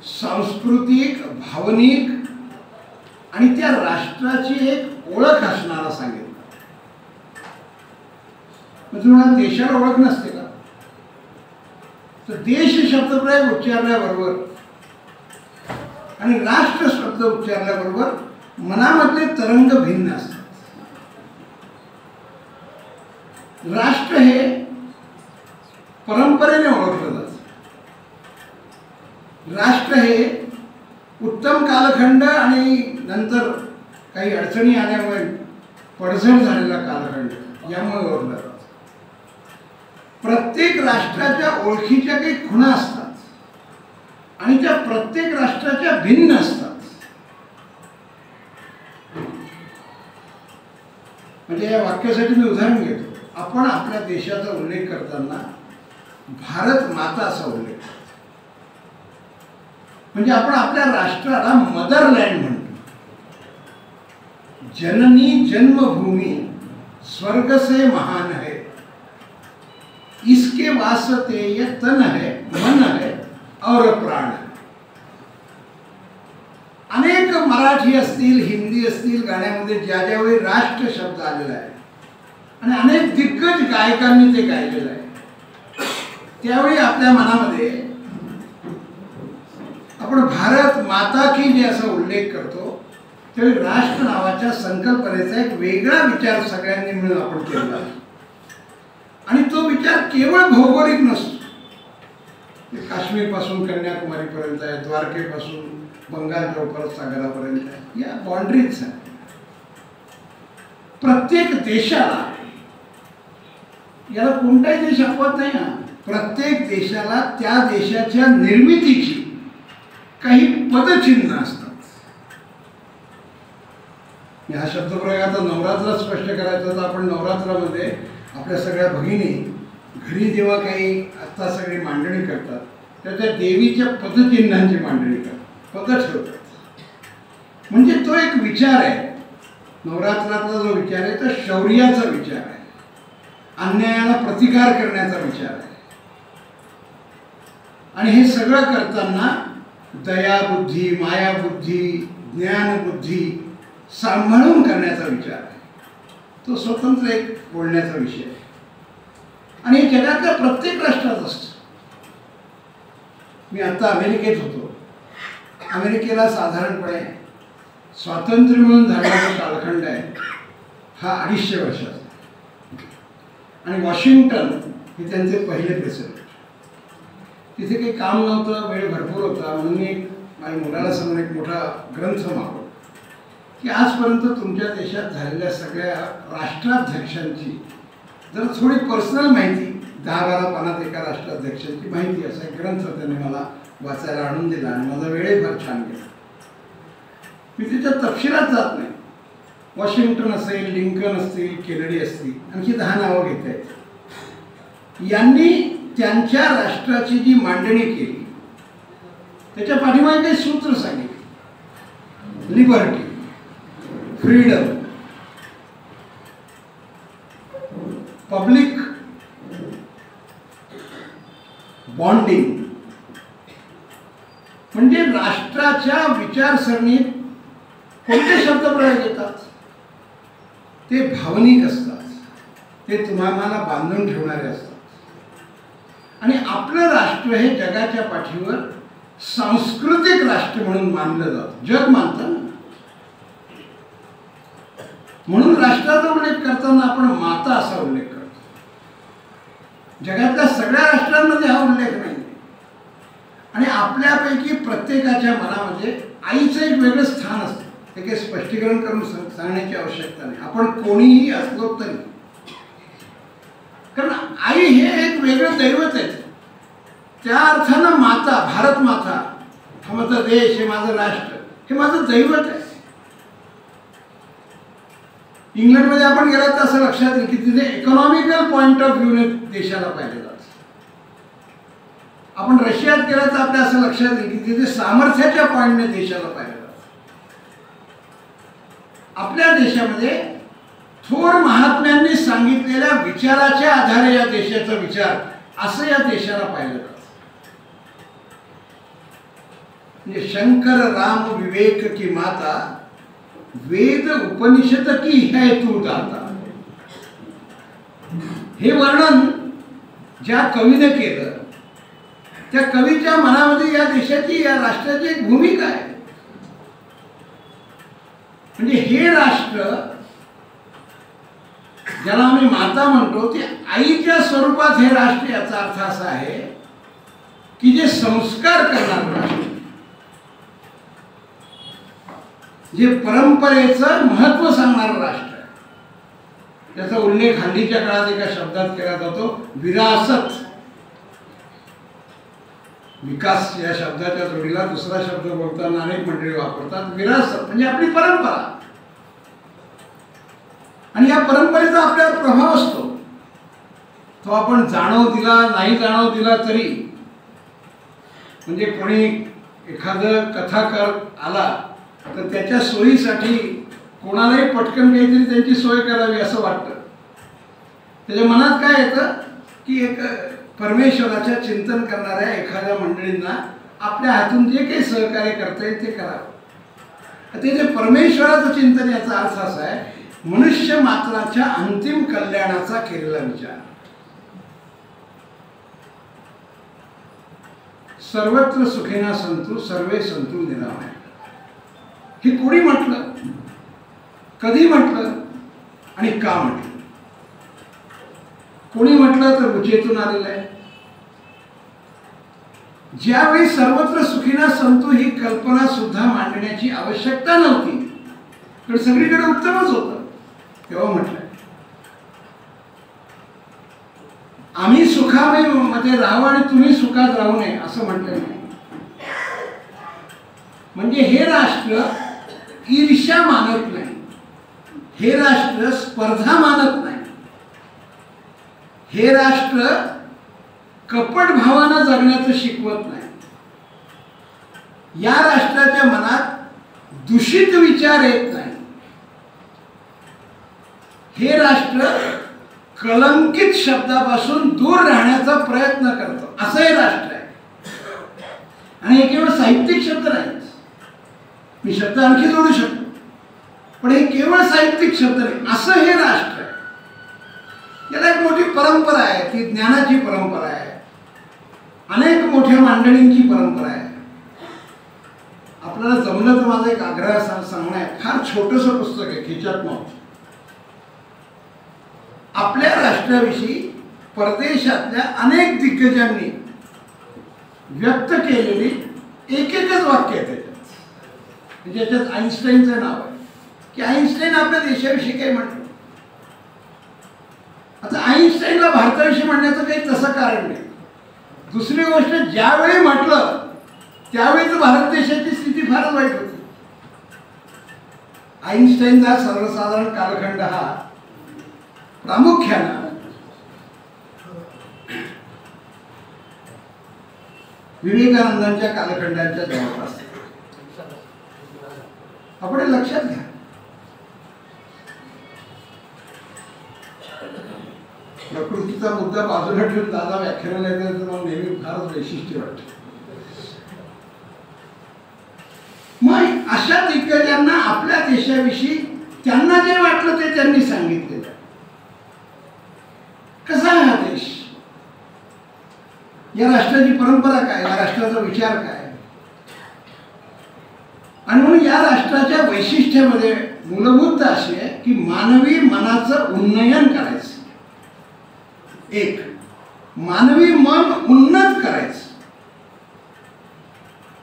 सांस्कृतिक, भावनिक आणि त्या राष्ट्राची एक ओळख असणारा सांगितलं. तुम्हाला देशाला ओळख नसते का? तर देश शब्दप्रयोग उच्चारल्याबरोबर आणि राष्ट्र शब्द उच्चारल्याबरोबर मनामधले तरंग भिन्न असतात. राष्ट्र हे परंपरेने ओळखलं जातं. राष्ट्र हे उत्तम कालखंड आणि नंतर काही अडचणी आल्यामुळे पडझड झालेला कालखंड यामुळे ओळखलं जातं. प्रत्येक राष्ट्राच्या ओळखीच्या काही खुणा असतात आणि त्या प्रत्येक राष्ट्राच्या भिन्न असतात. म्हणजे या वाक्यासाठी मी उदाहरण घेतो. आपण आपल्या देशाचा उल्लेख करताना भारत माता असा उल्लेख करतो. म्हणजे आपण आपल्या राष्ट्राला मदरलँड म्हणतो. जननी जन्मभूमी स्वर्ग से महान है, इसके वास्ते ये तन है, मन है और प्राण है. अनेक मराठी असतील, हिंदी असतील गाण्यामध्ये ज्या ज्यावेळी राष्ट्र शब्द आलेला आहे आणि अनेक दिग्गज गायकांनी ते गायलेलं आहे, त्यावेळी आपल्या मनामध्ये आपण भारत माता की जे असा उल्लेख करतो, त्यावेळी राष्ट्र नावाच्या संकल्पनेचा एक वेगळा विचार सगळ्यांनी मिळून आपण केला. आणि तो विचार केवळ भौगोलिक नसतो. काश्मीर पासून कन्याकुमारी पर्यंत आहे, द्वारकेपासून बंगालच्या उपसागरापर्यंत आहे, या बाउंड्रीज आहेत. प्रत्येक देशाला, याला कोणताही देश अपवाद नाही ना, प्रत्येक देशाला त्या देशाच्या निर्मितीची काही पदचिन्ह असतात. हा शब्दप्रयोग आता नवरात्रात स्पष्ट करायचा तर आपण नवरात्रामध्ये आपल्या सगळ्या भगिनी घरी जेव्हा काही आत्ता सगळी मांडणी करतात तर त्या देवीच्या पदचिन्हांची मांडणी करतात, पद ठेवतात. म्हणजे तो एक विचार आहे. नवरात्रातला जो विचार आहे तो शौर्याचा विचार आहे, अन्यायाला प्रतिकार करण्याचा विचार आहे. आणि हे सगळं करताना दयाबुद्धी, मायाबुद्धी, ज्ञानबुद्धी सांभाळून करण्याचा विचार आहे. तो स्वतंत्र एक बोलण्याचा विषय आहे. आणि हे जगातल्या प्रत्येक राष्ट्रात असतं. मी आता अमेरिकेत होतो. अमेरिकेला साधारणपणे स्वातंत्र्य मिळून झालेला कालखंड आहे हा 250 वर्षाचा. आणि वॉशिंग्टन हे त्यांचे पहिले प्रेसिडेंट. तिथे काही काम नव्हतं, वेळ भरपूर होता, म्हणून मी माझ्या मुलाला समोर एक मोठा ग्रंथ मागवला की आजपर्यंत तुमच्या देशात झालेल्या सगळ्या राष्ट्राध्यक्षांची जर थोडी पर्सनल माहिती 10-12 पानात एका राष्ट्राध्यक्षांची माहिती असा एक ग्रंथ त्याने मला वाचायला आणून दिला आणि माझा वेळही फार छान गेला. मी त्याच्या तपशिलात जात नाही. वॉशिंग्टन असेल, लिंकन असतील, केनेडी असतील, आणखी 10 नावं घेता येतात. यांनी त्यांच्या राष्ट्राची जी मांडणी केली त्याच्या पाठीमागे काही सूत्र सांगितले. Liberty, freedom, public bonding. म्हणजे राष्ट्राच्या विचारसरणीत कोणते शब्दप्रयोग येतात ते भावनिक असतात, ते तुम्हाला बांधून ठेवणारे असतात. आणि आपलं राष्ट्र हे जगाच्या पाठीवर सांस्कृतिक राष्ट्र म्हणून मानलं जातं. जग मानतं ना. म्हणून राष्ट्राचा उल्लेख करताना आपण माता असा उल्लेख करतो. जगातल्या सगळ्या राष्ट्रांमध्ये हा उल्लेख नाही. आणि आपल्यापैकी प्रत्येकाच्या मनामध्ये आईचं एक वेगळं स्थान असतं. ते काही स्पष्टीकरण करून सांगण्याची आवश्यकता नाही. आपण कोणीही असलो तरी, कारण आई हे एक वेगळं दैवत आहे. त्या अर्थानं माता, भारत माता, हा माझा देश, हे माझं राष्ट्र, हे माझं दैवत आहे. इंग्लंडमध्ये आपण गेलात तर असं लक्षात येईल की तिथे इकॉनॉमिकल पॉईंट ऑफ व्ह्यूने देशाला पाहिलं जातं. आपण रशियात गेला तर आपल्या असं लक्षात येईल की तिथे सामर्थ्याच्या पॉईंटने देशाला पाहिलं जातं. आपल्या देशामध्ये थोर महात्म्यांनी सांगितलेल्या विचाराच्या आधारे या देशाचा विचार असं या देशाला पाहिलं जातं. म्हणजे शंकर राम विवेक की माता, वेद उपनिषद की है तू दाता. हे वर्णन ज्या कवीने केलं त्या कवीच्या मनामध्ये या देशाची, या राष्ट्राची एक भूमिका आहे. म्हणजे हे राष्ट्र ज्याला आम्ही माता म्हणतो ते आईच्या स्वरूपात हे राष्ट्र, याचा अर्थ असा आहे की जे संस्कार करणार राष्ट्र, जे परंपरेचं महत्व सांगणारं राष्ट्र आहे. त्याचा उल्लेख हल्लीच्या काळात एका शब्दात केला जातो, विरासत. विकास या शब्दाच्या जोडीला दुसरा शब्द बोलताना अनेक मंडळी वापरतात. विरासत म्हणजे आपली परंपरा. आणि या परंपरेचा आपल्यावर प्रभाव असतो. तो आपण जाणव दिला नाही जाणव दिला तरी, म्हणजे कोणी एखादं कथाकार आला तर त्याच्या सोयीसाठी कोणालाही पटकन काहीतरी त्यांची सोय करावी असं वाटतं. त्याच्या मनात काय येतं की एक परमेश्वराच्या चिंतन करणाऱ्या एखाद्या मंडळींना आपल्या हातून जे काही सहकार्य करता येईल ते करावं. ते जे परमेश्वराचं चिंतन, याचा अर्थ असा आहे मनुष्य मात्राच्या अंतिम कल्याणाचा केलेला विचार. सर्वत्र सुखेना संतु सर्वे संतु निरामय. हे कोणी म्हटलं, कधी म्हटलं आणि का म्हटलं? कोणी म्हटलं तर रुचेतून आलेलं आहे. ज्यावेळी सर्वत्र सुखीना संतु ही कल्पना सुद्धा मांडण्याची आवश्यकता नव्हती, तर सगळीकडे उत्तमच होतं, तेव्हा म्हटलंय आम्ही सुखामध्ये राहू आणि तुम्ही सुखात राहू नये असं म्हटलं नाही. म्हणजे हे राष्ट्र ईर्ष्या मानत नाही, हे राष्ट्र स्पर्धा मानत नाही, हे राष्ट्र कपट भावानं जगण्याचं शिकवत नाही. या राष्ट्राच्या मनात दूषित विचार येत नाही. हे राष्ट्र कलंकित शब्दापासून दूर राहण्याचा प्रयत्न करतो, असं हे राष्ट्र आहे. आणि हे केवळ साहित्यिक शब्द नाहीत, मी शब्द आणखी जोडू शकतो, पण हे केवळ साहित्यिक शब्द नाही, असं हे राष्ट्र आहे. याला एक मोठी परंपरा आहे, ती ज्ञानाची परंपरा आहे, अनेक मोठ्या मांडणींची परंपरा आहे. आपल्याला जमलं तर माझा एक आग्रह सांगणं आहे, फार छोटंसं पुस्तक आहे, खिचात मौत. आपल्या राष्ट्राविषयी परदेशातल्या अनेक दिग्गजांनी व्यक्त केलेली एकच वाक्य आहे त्याच्यात. ज्याच्यात आईन्स्टाईनचं नाव आहे की आईन्स्टाईन आपल्या देशाविषयी काही म्हटलं. आता आईन्स्टाईनला भारताविषयी म्हणण्याचं काही तसं कारण नाही. दुसरी गोष्ट, ज्यावेळी म्हटलं त्यावेळीच भारत देशाची स्थिती फारच वाईट होती. आईन्स्टाईनचा सर्वसाधारण कालखंड हा प्रामुख्यानं विवेकानंदांच्या कालखंडांच्या जवळपास. आपण हे लक्षात घ्या. प्रकृतीचा मुद्दा बाजूला ठेवून दादा व्याख्यानाला येतात तर मला नेहमी फारच वैशिष्ट्य वाटतं. मग अशा दिग्गजांना आपल्या देशाविषयी त्यांना जे वाटलं ते त्यांनी सांगितलेलं. कसा आहे हा देश, या राष्ट्राची परंपरा काय, या राष्ट्राचा विचार काय, आणि म्हणून या राष्ट्राच्या वैशिष्ट्यामध्ये मूलभूत अशी आहे की मानवी मनाचं उन्नयन करायचं. एक, मानवी मन उन्नत करायचं.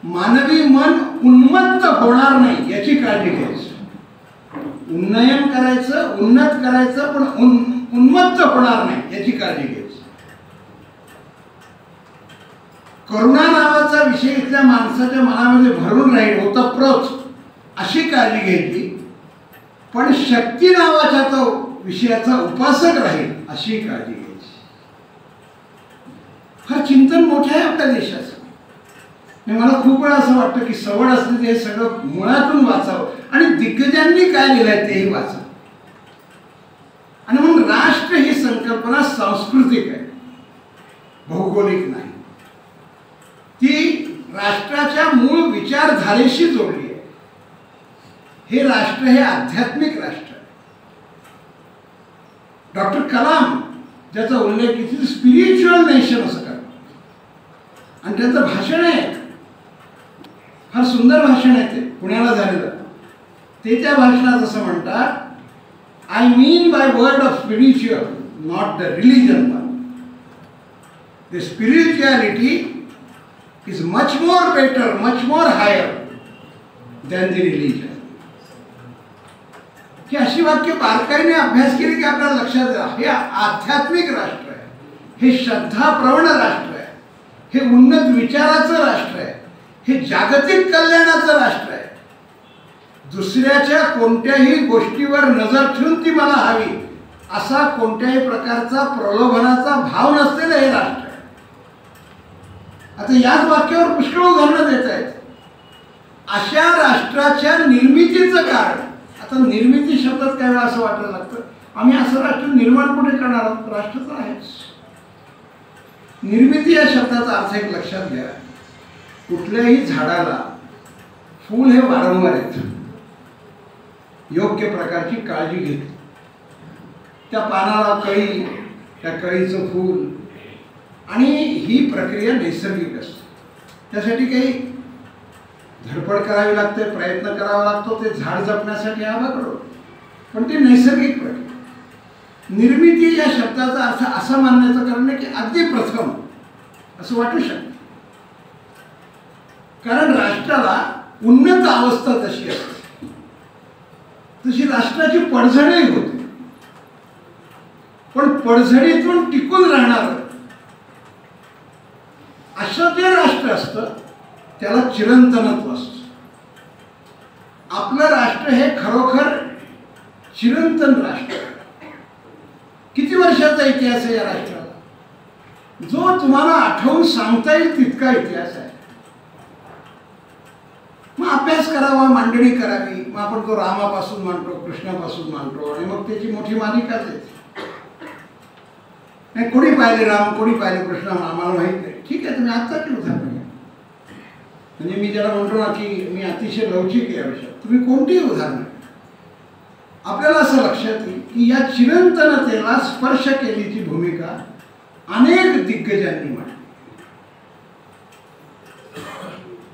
मानवी मन उन्मत्त होणार नाही याची काळजी घ्यायची. उन्नयन करायचं, उन्नत करायचं, पण उन्मत्त होणार नाही याची काळजी घ्यायची. करुणा नावाचा विषय इथल्या माणसाच्या मनामध्ये भरून राहील, ओतप्रोत, अशी काळजी घ्यायची. पण शक्ती नावाच्या तो विषयाचा उपासक राहील अशी काळजी घ्यायची. फार चिंतन मोठं आहे आपल्या देशाचं. मला खूप वेळा असं वाटतं की सवड असलेलं हे सगळं मुळातून वाचावं आणि दिग्गजांनी काय लिहिलंय तेही वाचावं. आणि म्हणून राष्ट्र ही संकल्पना सांस्कृतिक आहे, भौगोलिक नाही. ती राष्ट्राच्या मूळ विचारधारेशी जोडली आहे. हे राष्ट्र हे आध्यात्मिक राष्ट्र आहे. डॉक्टर कलाम ज्याचा उल्लेख किती स्पिरिच्युअल नेशन असं करतात, आणि त्यांचं भाषण आहे, फार सुंदर भाषण आहे ते, पुण्याला झालेलं. ते त्या भाषणात असं म्हणतात, I mean by word of spiritual not the religion one. The spirituality is much more better, much more higher than the religion. ही अशी वाक्य बारकाईने अभ्यास केली की आपल्याला लक्षात येईल, हे आध्यात्मिक राष्ट्र आहे, हे श्रद्धाप्रवण राष्ट्र आहे, हे उन्नत विचाराचं राष्ट्र आहे, हे जागतिक कल्याणाचं राष्ट्र आहे. दुसऱ्याच्या कोणत्याही गोष्टीवर नजर ठेवून ती मला हवी असा कोणत्याही प्रकारचा प्रलोभनाचा भाव नसलेलं हे राष्ट्र आहे. आता याच वाक्यावर पुष्कळ उदाहरणं देत आहेत. अशा राष्ट्राच्या निर्मितीचं कारण, आता निर्मिती शब्दात काय वेळा असं वाटायला लागतं आम्ही असं राष्ट्र निर्माण कुठे करणार आहोत, राष्ट्र तर आहेच. निर्मिती या शब्दाचा अर्थ एक लक्षात घ्या. कुठल्याही झाडाला फूल हे वारंवार येतं, योग्य प्रकारची काळजी घेतली, त्या पानाला कळी, त्या कळीचं फूल, आणि ही प्रक्रिया नैसर्गिक असते. त्यासाठी काही धडपड करावी लागते, प्रयत्न करावा लागतो ते झाड जपण्यासाठी आवाकडो, पण ते नैसर्गिक प्रक्रिया. निर्मिती या शब्दाचा अर्थ असा मानण्याचं कारण आहे की अगदी प्रथम असं वाटू शकतं, कारण राष्ट्राला उन्नत अवस्था तशी असते, तशी राष्ट्राची पडझडही होते. पण पडझडीतून टिकून राहणार असं जे राष्ट्र असतं त्याला चिरंतनत्व असतं. राष्ट्र हे खरोखर चिरंतन राष्ट्र. किती वर्षाचा इतिहास आहे या राष्ट्राला, जो तुम्हाला आठवून सांगता येईल तितका इतिहास आहे. मग अभ्यास करावा, मांडणी करावी. मग आपण तो रामापासून मांडतो, कृष्णापासून मांडतो आणि मग त्याची मोठी मालिकाच आहे. नाही कोणी पाहिले राम, कोणी पाहिले कृष्ण आम्हाला माहीत नाही. ठीक आहे, तुम्ही आत्ताची उदाहरण घ्या. म्हणजे मी ज्याला म्हणतो ना की मी अतिशय लवचिक या विषयात, तुम्ही कोणतीही उदाहरण घ्या. आपल्याला असं लक्षात येईल की या चिरंतनतेला स्पर्श केलेली भूमिका अनेक दिग्गजांनी मांडली.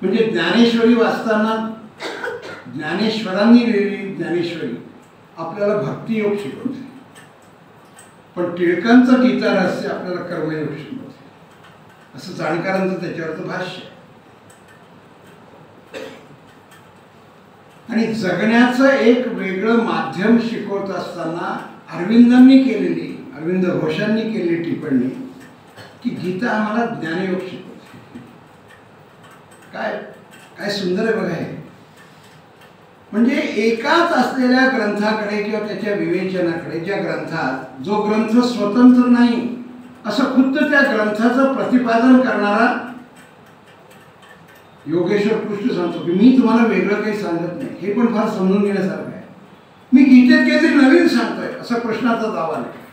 म्हणजे ज्ञानेश्वरी वाचताना ज्ञानेश्वरांनी लिहिलेली ज्ञानेश्वरी आपल्याला भक्तियोग शिकवते, पण टिळकांचं गीता रहस्य आपल्याला कर्मयोग शिकवते. असं जाणकारांचं त्याच्यावरचं भाष्य. आणि जगण्याचं एक वेगळं माध्यम शिकवत असताना अरविंदांनी केलेली, अरविंद घोषांनी केलेली टिप्पणी की गीता आम्हाला ज्ञानयोग शिकवते. काय काय सुंदर आहे बघा हे. म्हणजे एकाच असलेल्या ग्रंथाकडे किंवा त्याच्या विवेचनाकडे, ज्या ग्रंथात जो ग्रंथ स्वतंत्र नाही असं खुद्द त्या ग्रंथाचं प्रतिपादन करणारा योगेश्वर कृष्ण सांगतो की मी तुम्हाला वेगळं काही सांगत नाही. हे पण फार समजून घेण्यासारखं आहे. मी गीतेत काहीतरी नवीन सांगतोय असा कृष्णाचा दावा नाही.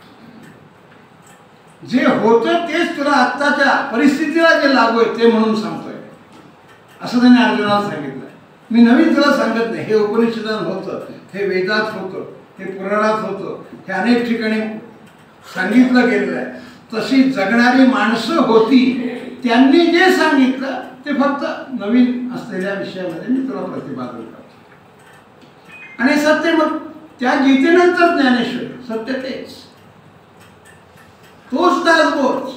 जे होतं तेच तुला आत्ताच्या परिस्थितीला जे लागू आहे ते म्हणून सांगतोय असं त्याने अर्जुनाला सांगितलं. मी नवीन तुला सांगत नाही. हे उपनिषदात होतं, हे वेदात होतं, हे पुराणात होतं, हे अनेक ठिकाणी सांगितलं गेलेलं आहे. तशी जगणारी माणसं होती, त्यांनी जे सांगितलं ते फक्त नवीन असलेल्या विषयामध्ये मी तुला प्रतिपादन करतो. आणि सत्य मग त्या गीतेनंतर ज्ञानेश्वरी, सत्य तेच, तोच दासबोध.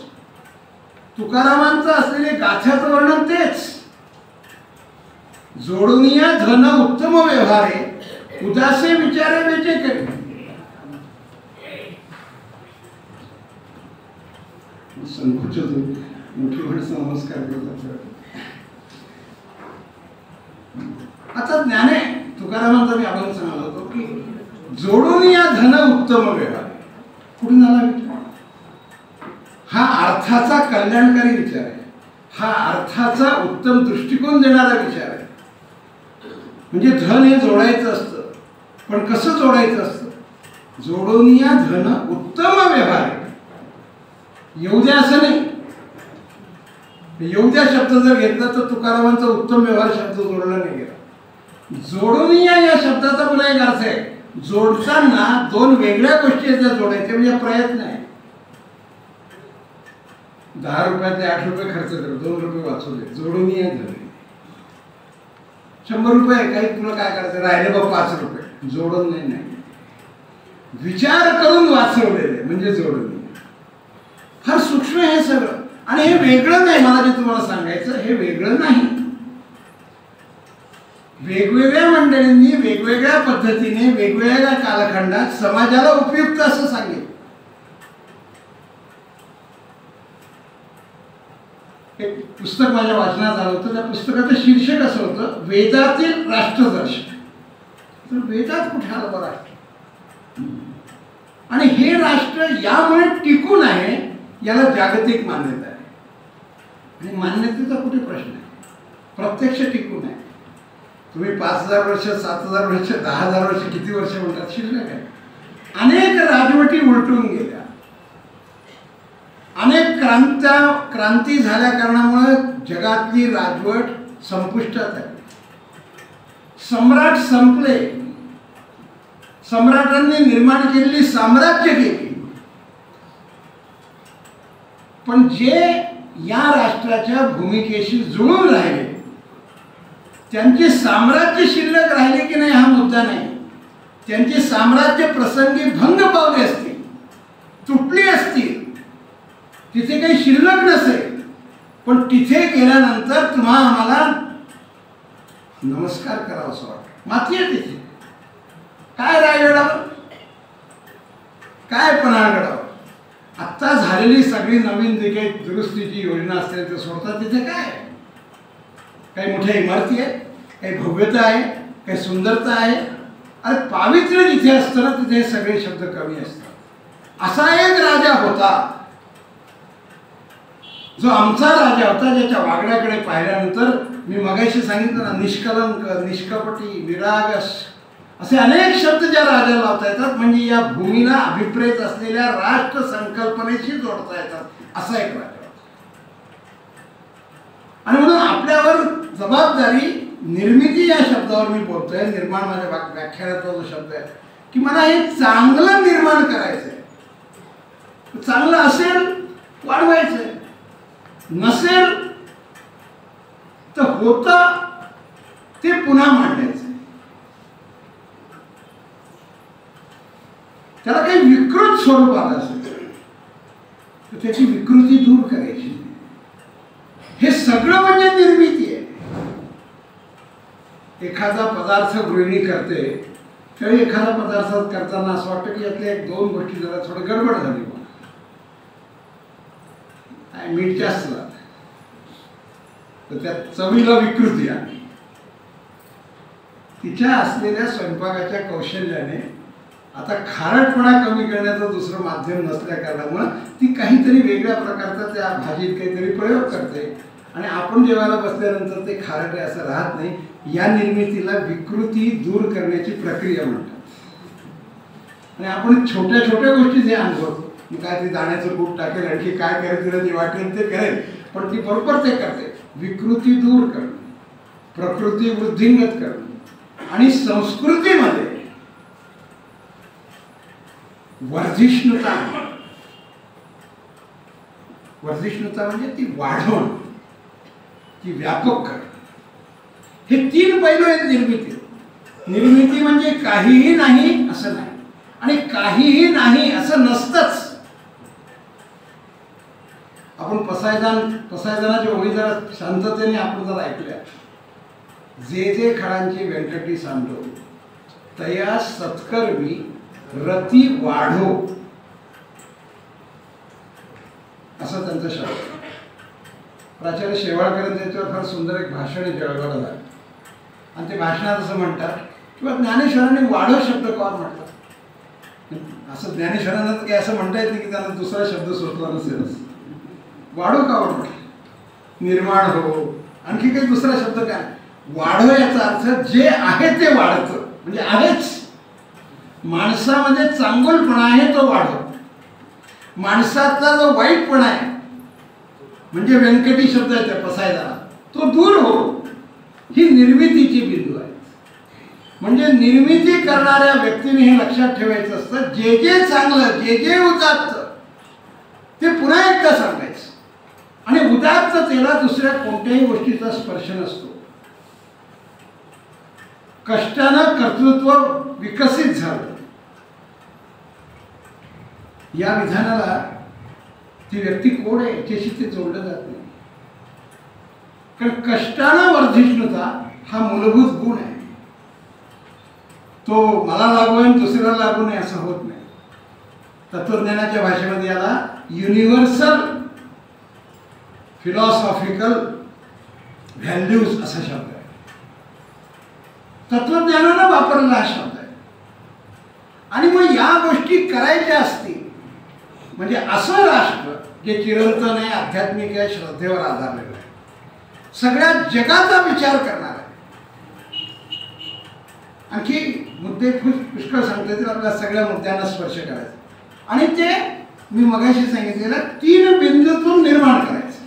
तुकारामांचं असलेले गाथ्याचं वर्णन तेच. जोडुनिया धन उत्तम व्यवहारे, उदासे विचारे वेचे करे. संकोच होतो, मोठी माणसं नमस्कार करतात. आता ज्ञाने तुकारामांचा मी आपण सांगत होतो की जोडुनिया धन उत्तम व्यवहार कुठून आला विचार? हा अर्थाचा कल्याणकारी विचार आहे. हा अर्थाचा उत्तम दृष्टिकोन देणारा विचार आहे. म्हणजे धन हे जोडायचं असतं, पण कसं जोडायचं असतं? जोडुनिया धन उत्तम व्यवहार. येऊ द्या असं नाही. येऊ द्या शब्द जर घेतला तर तुकारामांचा उत्तम व्यवहार शब्द जोडला नाही गेला. जोडुनिया या शब्दाचा पुन्हा एक अर्थ आहे. जोडताना दोन वेगळ्या गोष्टी आहेत त्या जोडायच्या, म्हणजे प्रयत्न आहे. 10 रुपयातले 8 रुपये खर्च कर, 2 रुपये वाचवले, जोडुनिया धन. 100 रुपये काही तुला काय करायचं, राहिले बघ 5 रुपये, जोडून नाही. विचार करून वाचवलेले म्हणजे जोडून. फार सूक्ष्म हे सगळं. आणि हे वेगळं नाही. मला जे तुम्हाला सांगायचं हे वेगळं नाही. वेगवेगळ्या मंडळींनी वेगवेगळ्या पद्धतीने वेगवेगळ्या कालखंडात समाजाला उपयुक्त असं सांगितलं. एक पुस्तक माझ्या वाचनात आलं होतं. त्या पुस्तकाचं शीर्षक असं होतं, वेदातील राष्ट्रदर्शन. तर वेदात कुठे आलं बरं राष्ट्र? आणि हे राष्ट्र यामुळे टिकून आहे, याला जागतिक मान्यता आहे. आणि मान्यतेचा कुठे प्रश्न आहे? प्रत्यक्ष टिकून आहे. तुम्ही 5000 वर्ष, 7000 वर्ष, 10000 वर्ष, किती वर्ष म्हणतात, शिल्लक आहे. अनेक राजवटी उलटून गेल्या. अनेक क्रांती झाल्या कारणामुळे जगातली राजवट संपुष्टात आहे. सम्राट संपले. सम्राटांनी निर्माण केलेली साम्राज्य गेली. पण जे या राष्ट्राच्या भूमिकेशी जुळून राहिले, त्यांचे साम्राज्य शिल्लक राहिले की नाही हा मुद्दा नाही. त्यांचे साम्राज्य प्रसंगी भंग पावले असतील, तुटली असतील, तिथे काही शिल्लक नसेल, पण तिथे गेल्यानंतर तुम्हा आम्हाला नमस्कार करावा असं वाटतं. माती आहे तिथे. काय रायगडावर, काय पन्हाळगडावर. आत्ता झालेली सगळी नवीन जी काही दुरुस्तीची योजना असते ते सोडतात. तिथे काय, काही मोठ्या इमारती आहेत, काही भव्यता आहे, काही सुंदरता आहे, अरे पावित्र्य जिथे असतं ना तिथे सगळे शब्द कमी असतात. असा एक राजा होता जो आमचा राजा होता, ज्याच्या वागण्याकडे पाहिल्यानंतर मी मगाशी सांगितलं ना, निष्कलंक, निष्कपटी, निरागस असे अनेक शब्द ज्या राजाला लावता येतात, म्हणजे या भूमीला अभिप्रेत असलेल्या राष्ट्र संकल्पनेशी जोडता येतात, असा एक राजा होता. आणि म्हणून आपल्यावर जबाबदारी, निर्मिती या शब्दावर मी बोलतोय, निर्माण माझ्या व्याख्यानातला जो शब्द आहे की मला हे चांगलं निर्माण करायचंय. चांगलं असेल वाढवायचंय, नसेल तर होतं ते पुन्हा मांडायचं. त्याला काही विकृत स्वरूपात असेल तर त्याची विकृती दूर करायची. हे सगळं म्हणजे निर्मिती आहे. एखादा पदार्थ गृहिणी करते त्यावेळी एखादा पदार्थ करताना असं वाटतं की यातल्या एक दोन गोष्टी जरा थोडी गडबड झाली, मीठ जास्त झालं, तर त्या चवीला विकृती आली. तिच्या असलेल्या स्वयंपाकाच्या कौशल्याने आता खारटपणा कमी करण्याचं दुसरं माध्यम नसल्या कारणामुळे ती काहीतरी वेगळ्या प्रकारचा त्या भाजीत काहीतरी प्रयोग करते आणि आपण जेवायला बसल्यानंतर ते खारट आहे असं राहत नाही. या निर्मितीला विकृती दूर करण्याची प्रक्रिया म्हणतात. आणि आपण छोट्या छोट्या गोष्टी जे अनुभवतो, काय ते दाण्याचं कूट टाकेल, आणखी काय करेल, तिला जे वाटेल ते करेल, पण ती बरोबर ते करते. विकृती दूर करणं, प्रकृती वृद्धिंगत करणं. आणि संस्कृतीमध्ये वर्धिष्णुता, वर्धिष्णुता म्हणजे ती वाढवणं, ती व्यापक करणं. हे तीन पैलू आहेत निर्मिती. निर्मिती म्हणजे काहीही नाही असं नाही, आणि काहीही नाही असं नसतंच. आपण पसायदानाच्या ओळी जरा शांततेने आपण जर ऐकल्या, जे जे खडांची व्यंकटी सांडो तया सत्कर्मी रती वाढो, असं त्यांचं शब्द. प्राचार्य शेवाळकर त्याच्यावर फार सुंदर एक भाषण जळगावला झालं आणि ते भाषणात असं म्हणतात किंवा ज्ञानेश्वरांनी वाढो शब्द का म्हटलं. असं ज्ञानेश्वरांना काही असं म्हणता येत नाही की त्यांना दुसरा शब्द सुचला नसेलच. वाढो का म्हटलं, निर्माण हो, आणखी काही दुसरा शब्द काय. वाढो याचा अर्थ जे आहे ते वाढतं, म्हणजे आहेच. माणसामध्ये चांगुलपणा आहे तो वाढो, माणसातला जो वाईटपणा आहे म्हणजे व्यंकटी शब्द आहे त्या पसायदाला, तो दूर हो. ही निर्मितीची बिंदू आहे. म्हणजे निर्मिती करणाऱ्या व्यक्तीने हे लक्षात ठेवायचं असतं, जे जे चांगलं, जे जे उदात्त ते पुन्हा एकदा सांगायचं. आणि उदात्ततेला दुसऱ्या कोणत्याही गोष्टीचा स्पर्श नसतो. कष्टानं कर्तृत्व विकसित झालं, या विधानाला ती व्यक्ती कोण आहे याच्याशी ते जोडलं जात नाही. कारण कष्टानं वर्धिष्णुता हा मूलभूत गुण आहे. तो मला लागू आहे दुसऱ्याला लागू नये असं होत नाही. तत्वज्ञानाच्या भाषेमध्ये याला युनिव्हर्सल फिलॉसॉफिकल व्हॅल्यूज असा शब्द आहे. तत्वज्ञानानं वापरलेला हा शब्द आहे. आणि मग या गोष्टी करायच्या असतील म्हणजे असं राष्ट्र जे चिरंतन आहे, आध्यात्मिक आहे, श्रद्धेवर आधारलेलं आहे, सगळ्या जगाचा विचार करणार आहे. आणखी मुद्दे पुष्कळ सांगता येतील, आपल्या सगळ्या मुद्द्यांना स्पर्श करायचा. आणि ते मी मगाशी सांगितलेलं 3 बिंदूतून निर्माण करायचं.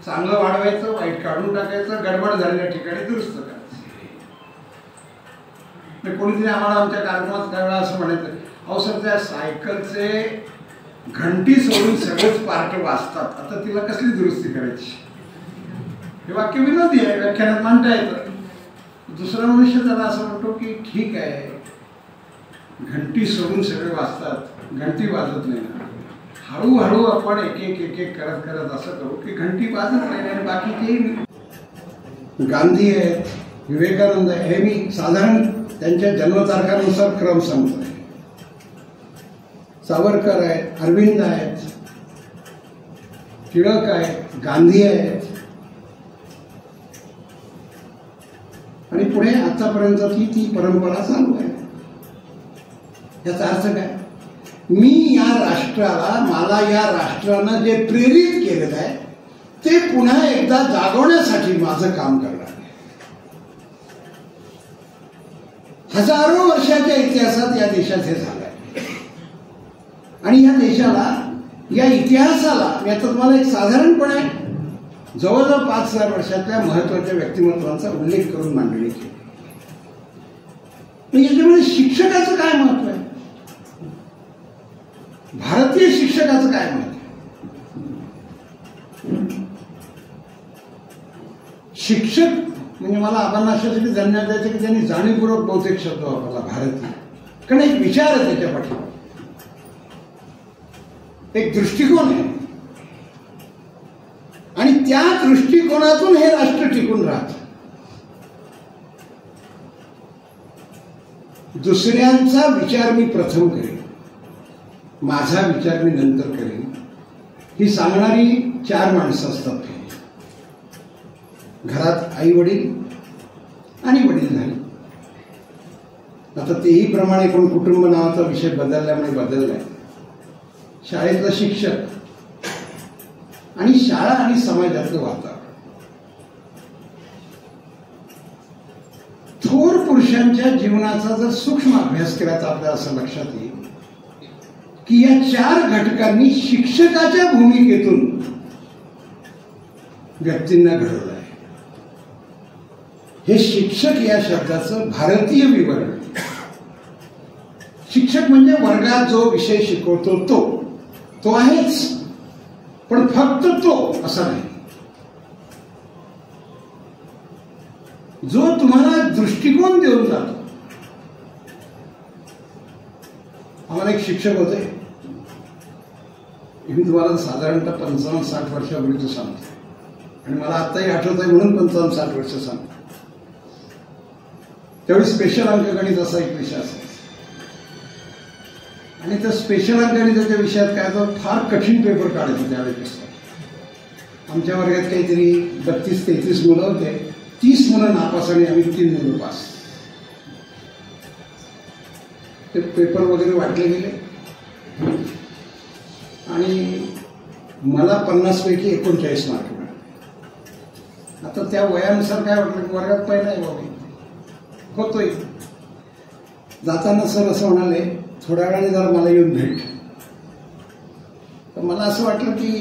चांगलं वाढवायचं, वाईट काढून टाकायचं, गडबड झालेल्या ठिकाणी दुरुस्त करायचं. कोणीतरी आम्हाला आमच्या कार्यक्रमात काय वेळा असं म्हणायचं, अहो सर त्या सायकलचे घंटी सोडून सगळेच पार्ट वाजतात, आता तिला कसली दुरुस्ती करायची. हे वाक्य विनोदी आहे, व्याख्यानात मांडता येतं. दुसरा मनुष्य त्याला असं म्हणतो की ठीक आहे, घंटी सोडून सगळे वाजतात, घंटी वाजत नाही ना, हळूहळू आपण एक एक एक एक करत करत असं करू की घंटी वाजत नाही आणि बाकीचे. गांधी आहेत, विवेकानंद आहे, हे मी साधारण त्यांच्या जन्मतारखानुसार क्रम सांगतोय. सावरकर आहेत, अरविंद आहेत, टिळक आहेत, गांधी आहेत. आणि पुढे आतापर्यंत ती परंपरा चालू आहे. याचा अर्थ काय? मी या राष्ट्राला, मला या राष्ट्रानं जे प्रेरित केलेलं आहे ते पुन्हा एकदा जागवण्यासाठी माझं काम करणार आहे. हजारो वर्षाच्या इतिहासात या देशात हे झालंय आणि या देशाला, या इतिहासाला मी आता तुम्हाला एक साधारणपणे जवळजवळ 5,000 वर्षातल्या महत्वाच्या व्यक्तिमत्वांचा उल्लेख करून मांडणी केली. पण याच्यामध्ये शिक्षकाचं काय महत्व आहे? भारतीय शिक्षकाचं काय महत्व आहे? शिक्षक म्हणजे मला आबांना अशासाठी धन्यवाद द्यायचे की त्यांनी जाणीवपूर्वक बहुतेक शब्द वापरला भारतीय, कारण एक विचार आहे त्याच्या पाठीमागे, एक दृष्टिकोन आहे आणि त्या दृष्टिकोनातून हे राष्ट्र टिकून राहत. दुसऱ्यांचा विचार मी प्रथम करेन, माझा विचार मी नंतर करेन, ही सांगणारी 4 माणसं असतात. घरात आई वडील आणि वडीलधारी. आता तेही प्रमाणे कोण कुटुंब नावाचा विषय बदलल्यामुळे बदललाय. शाळेतलं शिक्षक आणि शाळा आणि समाजातलं वातावरण. थोर पुरुषांच्या जीवनाचा जर सूक्ष्म अभ्यास केला तर आपल्याला असं लक्षात येईल की या 4 घटकांनी शिक्षकाच्या भूमिकेतून व्यक्तींना घडवलं आहे. हे शिक्षक या शब्दाचं भारतीय विवरण. शिक्षक म्हणजे वर्गात जो विषय शिकवतो तो आहेच, पण फक्त तो असा नाही. जो तुम्हाला दृष्टिकोन देऊन जातो. आम्हाला एक शिक्षक होते, मी तुम्हाला साधारणतः 55-60 वर्षापूर्वीचं सांगतो आणि मला आत्ताही आठवत आहे म्हणून 55-60 वर्ष सांगतो. त्यावेळी स्पेशल अंकगणित असा एक विषय असायचा आणि त्या स्पेशल अंकगणिताच्या विषयात काय तर फार कठीण पेपर काढायचे त्यावेळी. आमच्या वर्गात काहीतरी 32-33 मुलं होते, 30 मुलं नापास आणि आम्ही 3 मुलं पास. ते पेपर वगैरे वाटले गेले आणि मला 50 पैकी 39 मार्क मिळाले. आता त्या वयानुसार काय वाटलं, वर्गात पहिला आहे बाबा होतोय. जाताना सर असं म्हणाले, थोड्या वेळाने जरा मला येऊन भेट. तर मला असं वाटलं की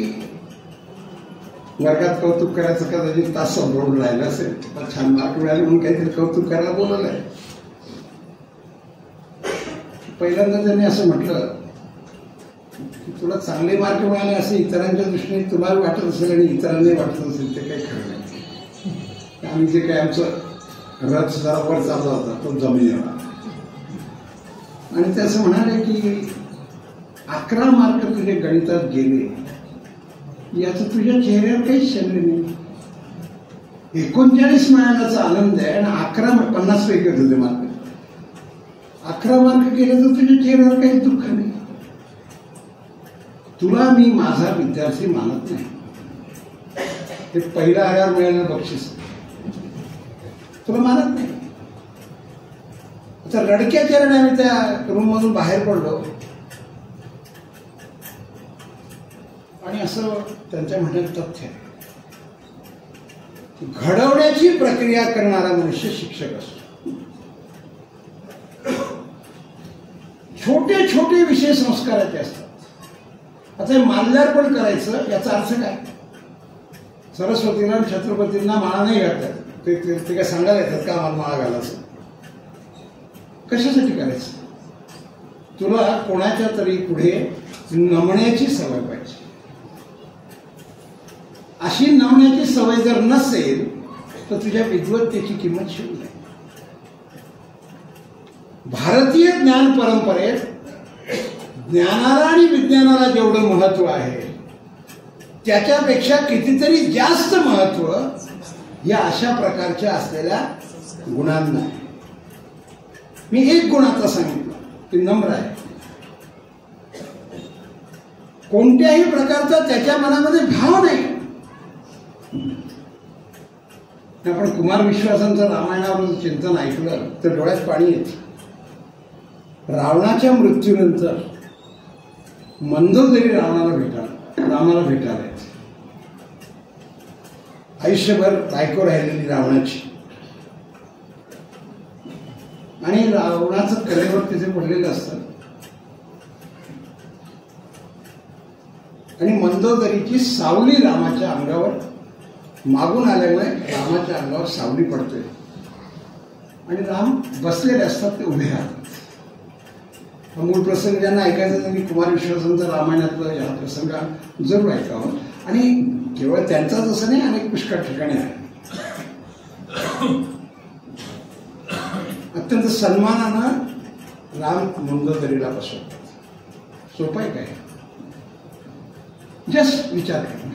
वर्गात कौतुक करायचं कदाचित तास संभ्रमून राहिलं असेल, पण छान मार्क मिळाले म्हणून काहीतरी कौतुक करायला बोलवलं आहे. पहिल्यांदा त्यांनी असं म्हटलं की तुला चांगले मार्क मिळाले असे इतरांच्या दृष्टीने तुला वाटत असेल आणि इतरांनाही वाटत असेल, ते काही खरं नाही. आम्ही जे काही आमचं रथ जरा वर चालला होता तो जमिनीवर. आणि ते असं म्हणाले की 11 मार्क तुझे गणितात गेले याचं तुझ्या चेहऱ्यावर काहीच शल्य नाही. 39 मिळाल्याचा आनंद आहे आणि 50 पैकी होते मार्क. 11 मार्क गेले तर तुझ्या चेहऱ्यावर काही दुःख नाही. तुला मी माझा विद्यार्थी मानत नाही. ते पहिल्या आल्यावर मिळालेलं बक्षीस तुला मानत नाही. आता रडक्या चरणी आम्ही त्या रूम मधून बाहेर पडलो आणि असं त्यांच्या म्हणण्यात तथ्य आहे. घडवण्याची प्रक्रिया करणारा मनुष्य शिक्षक असतो. छोटे छोटे विषय संस्काराचे असतात. आता हे माल्यार्पण करायचं याचा अर्थ काय? सरस्वतीला छत्रपतींना माळा नाही घालतात. ते काय सांगायला येतात का मला माळा घालायचं? कशासाठी करायचं? तुला कोणाच्या तरी पुढे नमण्याची सवय पाहिजे. अशी नमण्याची सवय जर नसेल तर तुझ्या विद्वत्तेची किंमत शून्य आहे. भारतीय ज्ञान परंपरेत ज्ञानाला आणि विज्ञानाला जेवढं महत्व आहे त्याच्यापेक्षा कितीतरी जास्त महत्व या अशा प्रकारच्या असलेल्या गुणांना आहे. मी एक गुण आता सांगितलं की नम्र आहे. कोणत्याही प्रकारचा त्याच्या मनामध्ये भाव नाही. आपण कुमार विश्वासांचं रामायणावर चिंतन ऐकलं तर डोळ्यात पाणी येतं. रावणाच्या मृत्यूनंतर मंदोदरी रामाला भेटायला येते. आयुष्यभर बायको राहिलेली रावणाची आणि रावणाचं कलेवर तिथे पडलेलं असतं आणि मंदोदरीची सावली रामाच्या अंगावर मागून आल्यामुळे रामाच्या अंगावर सावली पडते आणि राम बसलेले असतात, ते उभे राहतात. हा मूळ प्रसंग ज्यांना ऐकायचा त्यांनी कुमार विश्वासांचा रामायणातला या प्रसंग जरूर ऐकावं. आणि केवळ त्यांचाच असं नाही, अनेक पुष्कळ ठिकाणी आहे. अत्यंत सन्मानानं राम मंदोदरीला बसवतात. सोपं आहे काय? जस्ट विचार करा,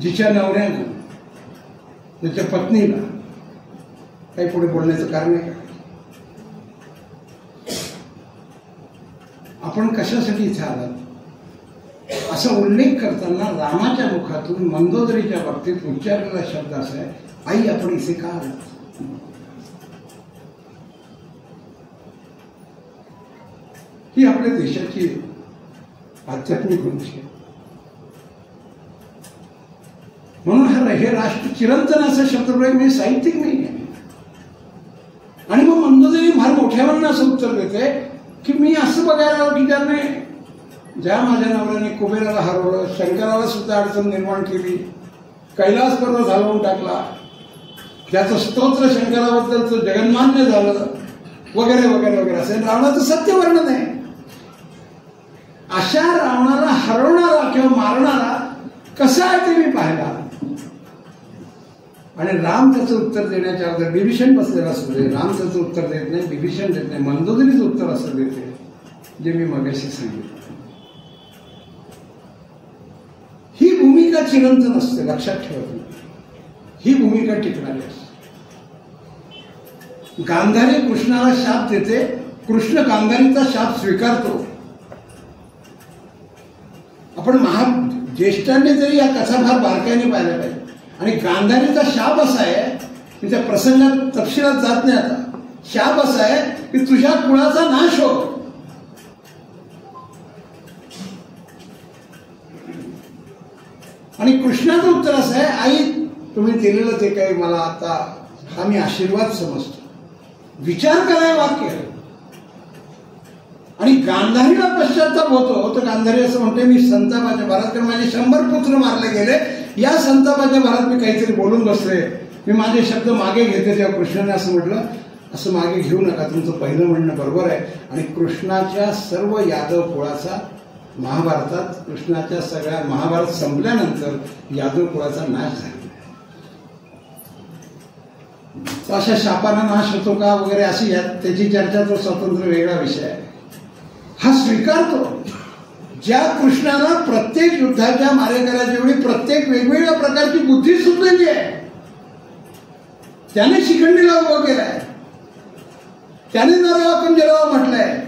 जिच्या नवऱ्यानं त्याच्या पत्नीला काही पुढे बोलण्याचं कारण आहे का? आपण कशासाठी इथे आलात असा उल्लेख करताना रामाच्या मुखातून मंदोदरीच्या बाबतीत उच्चारलेला शब्द असा आहे, आई आपण इथे का आलात? ही आपल्या देशाची आध्यात्मिक उंची आहे. म्हणून हे राष्ट्र चिरंतन असा शब्दप्रयोग म्हणजे साहित्यिक नाही आहे. आणि मग मंदोदरी फार मोठ्यावरून असं उत्तर देते की मी असं बघायला की ज्या माझ्या नवऱ्याने कुबेराला हरवलं, शंकराला सुद्धा अडचण निर्माण केली, कैलास पर्वत हलवून टाकला, त्याचं स्तोत्र शंकराबद्दलचं जगन्मान्य झालं वगैरे वगैरे वगैरे असं रावणाचं सत्य वर्णन आहे. अशा रावणाला हरवणारा किंवा मारणारा कसा आहे ते मी पाहिला. आणि राम त्याचं उत्तर देण्याच्या अगोदर बिभीषण बसलेला असू दे, राम त्याचं उत्तर देत नाही, बिभीषण देत नाही, मंदोदरीचं उत्तर असं देते जे मी मगाशी सांगितलं. ही भूमिका चिरंतन असते, लक्षात ठेवत. ही भूमिका टिकणारी असते. गांधारी कृष्णाला शाप देते, कृष्ण गांधारीचा शाप स्वीकारतो. आपण ज्येष्ठांनी तरी या कथा फार बारकाईने पाहिल्या पाहिजे. आणि गांधारीचा शाप असा आहे की त्या प्रसंगात तपशिलात जात नाही. आता शाप असा आहे की तुझ्या कुळाचा नाश हो. आणि कृष्णाचं उत्तर असं आहे, आई तुम्ही दिलेलं ते काही मला आता हा मी आशीर्वाद समजतो. विचार कराय वाक्य. आणि गांधारीला पश्चाताप होतो तर गांधारी असं म्हणते मी संतापाच्या भरात, कारण माझे 100 पुत्र मारले गेले, या संतापाच्या भरात मी काहीतरी बोलून बसले, मी माझे शब्द मागे घेते. तेव्हा कृष्णाने असं म्हटलं, असं मागे घेऊ नका, तुमचं पहिलं म्हणणं बरोबर आहे. आणि कृष्णाच्या सर्व यादव कुळाचा महाभारतात, कृष्णाच्या सगळ्या महाभारत संपल्यानंतर यादव कुळाचा नाश झाला. अशा शापाना नाश होतो का वगैरे अशी त्याची चर्चा तो स्वतंत्र वेगळा विषय आहे. हा स्वीकारतो. ज्या कृष्णाला प्रत्येक युद्धाच्या मारेकऱ्याच्या वेळी प्रत्येक वेगवेगळ्या प्रकारची बुद्धी सुचलेली आहे, त्याने शिखंडीला उभं केलाय, त्याने नरवा कुंजरावा म्हटलंय,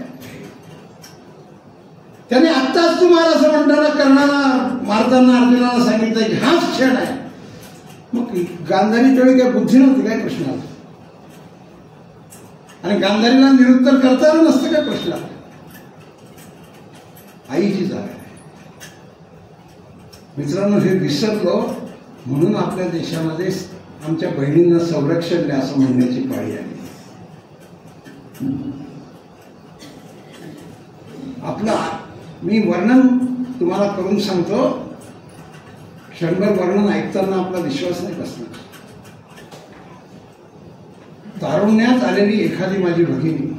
त्याने आत्ताच तुम्हाला असं म्हणताना कर्णाला मारताना अर्जुनाला सांगितलं की हाच क्षण आहे. मग गांधारी तेवढी काही बुद्धी नव्हती काय कृष्णाला? आणि गांधारीला निरुत्तर करता आलं नसतं का कृष्णाला? आईची जागा आहे. मित्रांनो, हे विसरलो म्हणून आपल्या देशामध्ये आमच्या बहिणींना संरक्षण द्या असं म्हणण्याची पाळी आली. आपला मी वर्णन तुम्हाला करून सांगतो, क्षणभर वर्णन ऐकताना आपला विश्वास नाही बसणार. तारुण्यात आलेली एखादी माझी भगिनी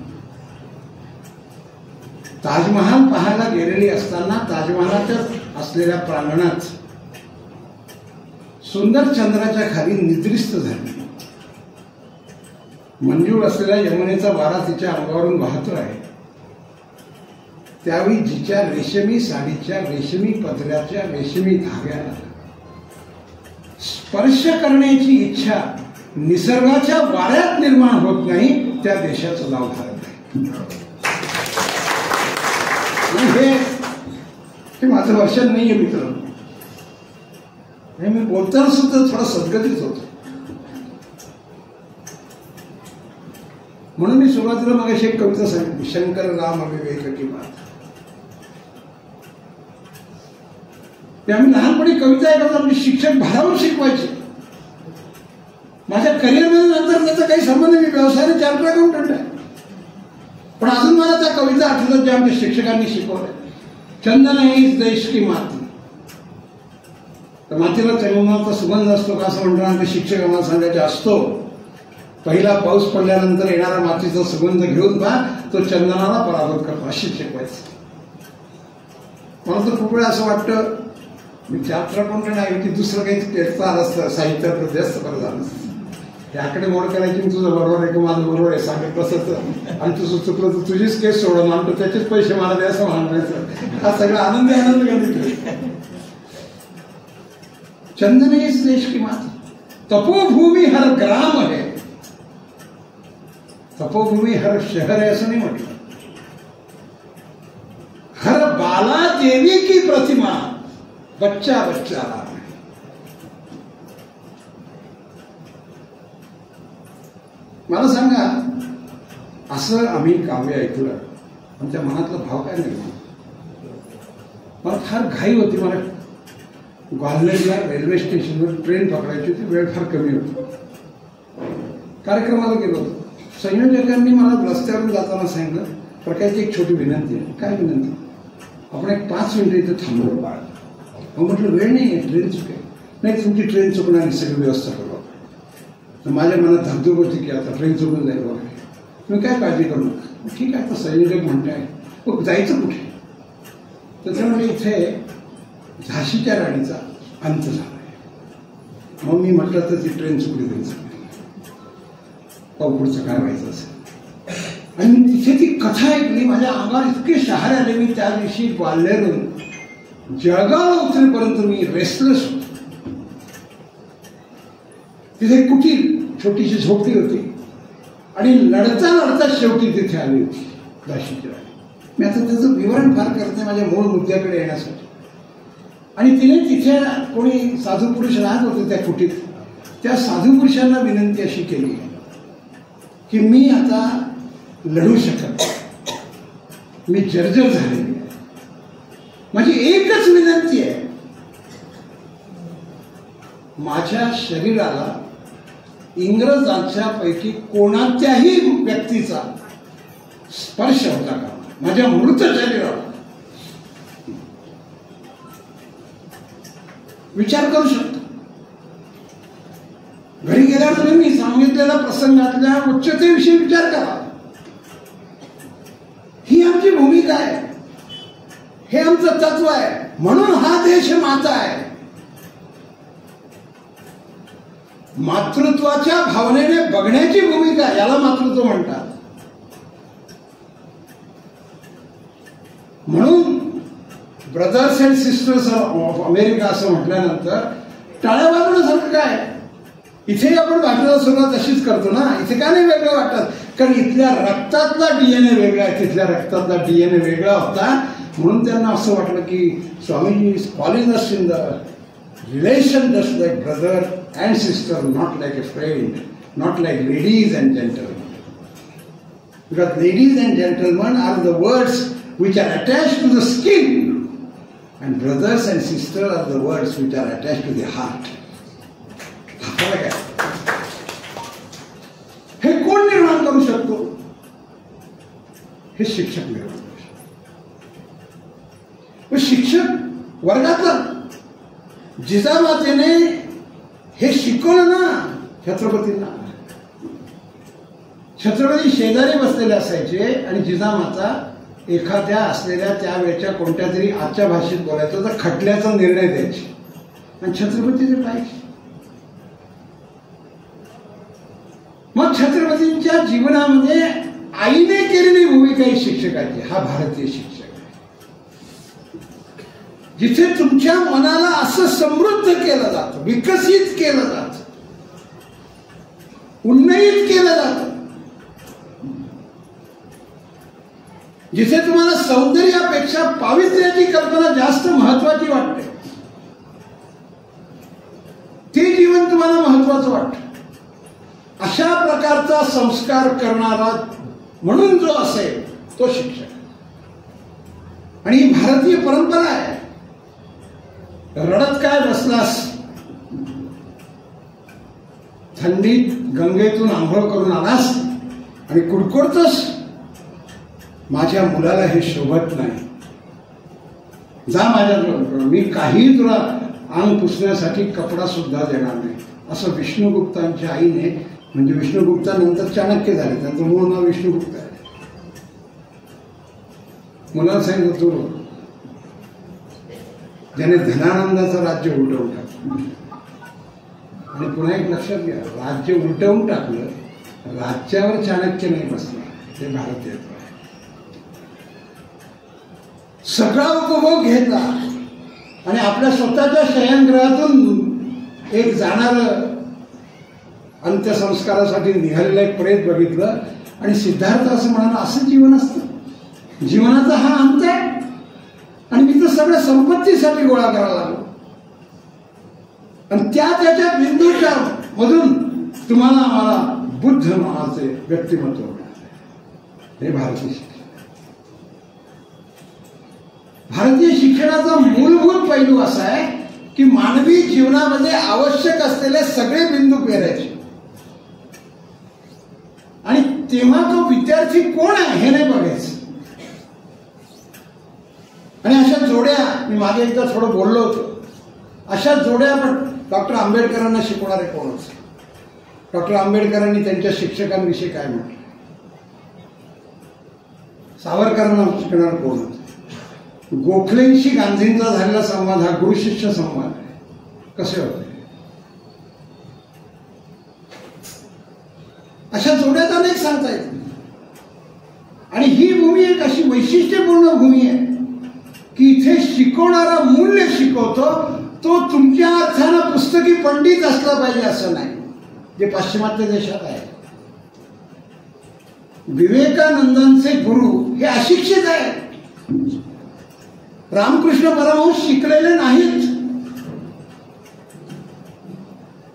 ताजमहाल पाहायला गेलेली असताना ताजमहालाच्या असलेल्या प्रांगणात सुंदर चंद्राच्या खाली निद्रिस्त झाली. मंजूळ असलेल्या यमुनेचा वारा तिच्या अंगावरून वाहतो आहे. त्यावेळी जिच्या रेशमी साडीच्या रेशमी पदराच्या रेशमी धाग्याला स्पर्श करण्याची इच्छा निसर्गाच्या वाऱ्यात निर्माण होत नाही, त्या देशाचं नाव भारत आहे. हे माझं वर्षन नाहीये मित्रांनो. हे मी बोलताना सुद्धा थोडा सद्गतीत होतो. म्हणून मी सुरुवातीला मगाशी एक कविता सांगितली, शंकर राम अविवेक की बात. आम्ही लहानपणी कविता ऐकत आपले शिक्षक भारावून शिकवायचे. माझ्या करिअरमध्ये नंतर त्याचा काही संबंध नाही, मी व्यवसायाने चार्टर्ड अकाउंटंट आहे. पण अजून मला त्या कविता आठवतात ज्या आमच्या शिक्षकांनी शिकवल्या. चंदन हीच देश की माती. तर मातीला चंदनाचा सुगंध असतो का असं म्हणताना ते शिक्षक आम्हाला सांगायचे, असतो. पहिला पाऊस पडल्यानंतर येणारा मातीचा सुगंध घेऊन पहा, तो चंदनाला पराभूत करतो, अशी शिकवायचं. मला तर खूप वेळा असं वाटतं मी चार्टर्ड अकाउंटंट आहे की दुसरं काही टेस्ट आलं असतं, साहित्यात जास्त बरं झालं असतं. त्याकडे मोड करायची, तुझं बरोबर आहे की माझं बरोबर आहे सांगत तसंच, आणि तुझं चुकलं तर तुझीच केस सोडून आणतो, त्याचेच पैसे मला द्या असं म्हणायचं. हा सगळा आनंद का चंदन हीच देश की माती. तपोभूमी हर ग्राम है, तपोभूमी हर शहर है असं नाही म्हटलं. हर बाला देवी की प्रतिमा बच्चा बच्चा राम है. मला सांगा, असं आम्ही काव्य ऐकलं, आमच्या मनातला भाव काय निर्माण. मला फार घाई होती. मला ग्वाल्हेरला रेल्वे स्टेशनवर ट्रेन पकडायची होती, वेळ फार कमी होती. कार्यक्रमाला गेलो होतो. संयोजकांनी मला रस्त्यावरून जाताना सांगितलं, प्रकारची एक छोटी विनंती आहे. काय विनंती? आपण एक 5 मिनिटं इथे थांबलो बाळ. मग म्हटलं वेळ नाही आहे, ट्रेन चुकेल. नाही, तुमची ट्रेन चुकणार, सगळी व्यवस्था करू. तर माझ्या मनात धाकधूक होती की आता ट्रेन चुकून जाईल वगैरे. मी काय काळजी करू नका. ठीक आहे, तर संयोजक म्हणते आहे, मग जायचं कुठे? त्याच्यामुळे इथे झाशीच्या राणीचा अंत झाला आहे. मग मी म्हटलं तर ती ट्रेन चुकली जायचं, पुढचं काय व्हायचं असेल. आणि मी तिथे ती कथा ऐकली, माझ्या अंगावर इतके शहारे आले. मी त्या दिवशी ग्वाल्हेरून जळगावला उतरेपर्यंत मी रेस्टलेस होतो. तिथे कुटीर छोटीशी झोपडी होती आणि लढता लढता शेवटी तिथे आली होती झाशीची राणी. मी आता त्याचं विवरण फार करते माझ्या मूळ मुद्द्याकडे येण्यासाठी. आणि तिने तिथे कोणी साधू पुरुष राहत होते त्या कुटीत. त्या साधू पुरुषांना विनंती अशी केली की मी आता लढू शकत, मी जर्जर झालेली आहे. माझी एकच विनंती आहे, माझ्या शरीराला इंग्रजांच्या पैकी कोणाच्याही व्यक्तीचा स्पर्श होता का, माझ्या मृत शरीराला. विचार करू शकतो. घरी गेल्यावर मी सांगितलेल्या प्रसंगातल्या उच्चतेविषयी विचार करा. ही आमची भूमिका आहे, हे आमचं तत्व आहे. म्हणून हा देश माता आहे. मातृत्वाच्या भावनेने बघण्याची भूमिका, याला मातृत्व म्हणतात. म्हणून brothers and sisters of America असं म्हटल्यानंतर टाळ्या वाजवण्यासारखं काय. इथे आपण भारताला सुरुवात अशीच करतो ना. इथे का नाही वेगळं वाटत? कारण इथल्या रक्तातला डीएनए वेगळा आहे, तिथल्या रक्तातला डीएनए वेगळा होता. म्हणून त्यांना असं वाटलं की Swamiji is calling us in the relation just like brother and sister, not like a friend, not like ladies and gentlemen. Because ladies and gentlemen are the words which are attached to the skin, and brothers and sisters are the words which are attached to the heart. हे कोण निर्माण करू शकतो? हे शिक्षक निर्माण करू शकतो. शिक्षक वर्गातला जिजामातेने हे शिकवलं ना छत्रपतींना. छत्रपती शेजारी बसलेले असायचे आणि जिजामाता एखाद्या असलेल्या त्यावेळेच्या कोणत्या तरी आजच्या भाषेत बोलायचं तर खटल्याचा निर्णय द्यायचे आणि छत्रपती ते पाहिजे. मग छत्रपतींच्या जीवनामध्ये आईने केलेली भूमिका ही शिक्षकाची. हा भारतीय शिक्षक जिथे तुमच्या मनाला असं समृद्ध केलं जातं, विकसित केलं जातं, उन्नयित केलं जातं, जिथे तुम्हाला सौंदर्यापेक्षा पावित्र्याची कल्पना जास्त महत्वाची वाटते, जीवन तुम्हाला महत्वाचं वाटतं, अशा प्रकारचा संस्कार करणारा म्हणून जो असेल तो शिक्षक. आणि ही भारतीय परंपरा आहे. रडत काय बसलास, थंडीत गंगेतून आंघोळ करून आलास आणि कुडकुडतोस, माझ्या मुलाला हे शोभत नाही, जा माझ्याजवळ, मी काही तुला अंग पुसण्यासाठी कपडा सुद्धा देणार नाही, असं विष्णुगुप्तांच्या आईने, म्हणजे विष्णुगुप्तानंतर चाणक्य झाले, त्यांचं मूळ नाव विष्णुगुप्त आहे, मुलाला सांगितलं तू ज्याने धनानंदाचं राज्य उलटवून टाकलं. आणि पुन्हा एक लक्षात घ्या, राज्य उलटवून टाकलं, राज्यावर चाणक्य नाही बसला, हे भारतीयत्व आहे. सगळा उपभोग घेतला आणि आपल्या स्वतःच्या शयनगृहातून एक जाणार अंत्यसंस्कारासाठी निघालेलं एक प्रेत बघितलं आणि सिद्धार्थ असं म्हणाला, असं जीवन असतं, जीवनाचा हा अंत आहे आणि मी तर सगळ्या संपत्तीसाठी गोळा करायला लागलो. आणि त्याच्या बिंदूच्या मधून तुम्हाला आम्हाला बुद्ध नावाचे व्यक्तिमत्व मिळाले. हे भारतीय शिक्षण. भारतीय शिक्षणाचा मूलभूत पैलू असा आहे की मानवी जीवनामध्ये आवश्यक असलेले सगळे बिंदू पेरायचे आणि तेव्हा तो विद्यार्थी कोण आहे हे नाही बघायचं. आणि अशा जोड्या, मी मागे एकदा थोडं बोललो होतो, अशा जोड्या पण डॉक्टर आंबेडकरांना शिकवणारे कोण होते, डॉक्टर आंबेडकरांनी त्यांच्या शिक्षकांविषयी काय म्हटलं, सावरकरांना शिकवणार कोण होते, गोखलेंशी गांधींचा झालेला संवाद हा गुरु शिष्य संवाद आहे, कसे होते. अशा जोड्यात अनेक सांगता येत. आणि ही भूमी एक अशी वैशिष्ट्यपूर्ण भूमी आहे की इथे शिकवणारा मूल्य शिकवतो तो तुमच्या अर्थानं पुस्तकी पंडित असला पाहिजे असं नाही, जे पाश्चिमात्य देशात आहे. विवेकानंदांचे गुरु हे अशिक्षित आहेत. रामकृष्ण परमहंस शिकलेले नाहीत.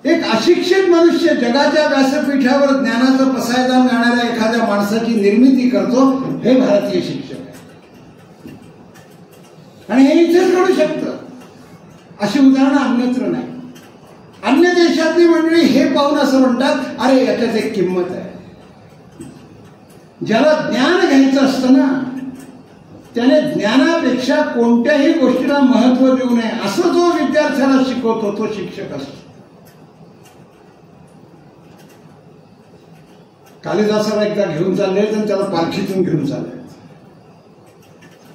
एक अशिक्षित मनुष्य जगाच्या व्यासपीठावर ज्ञानाचं पसायदान गाणाऱ्या एखाद्या माणसाची निर्मिती करतो, हे भारतीय शिक्षक आहे. आणि हे इथेच घडू शकतं. अशी उदाहरणं अन्यत्र नाही. अन्य देशातली मंडळी हे पाहून असं म्हणतात, अरे याच्यात एक किंमत आहे. ज्याला ज्ञान घ्यायचं असतं ना, त्याने ज्ञानापेक्षा कोणत्याही गोष्टीला महत्व देऊ नये असं जो विद्यार्थ्याला शिकवतो तो शिक्षक असतो. कालिदासाला एकदा घेऊन चालले तर त्याला पालखीतून घेऊन चालले.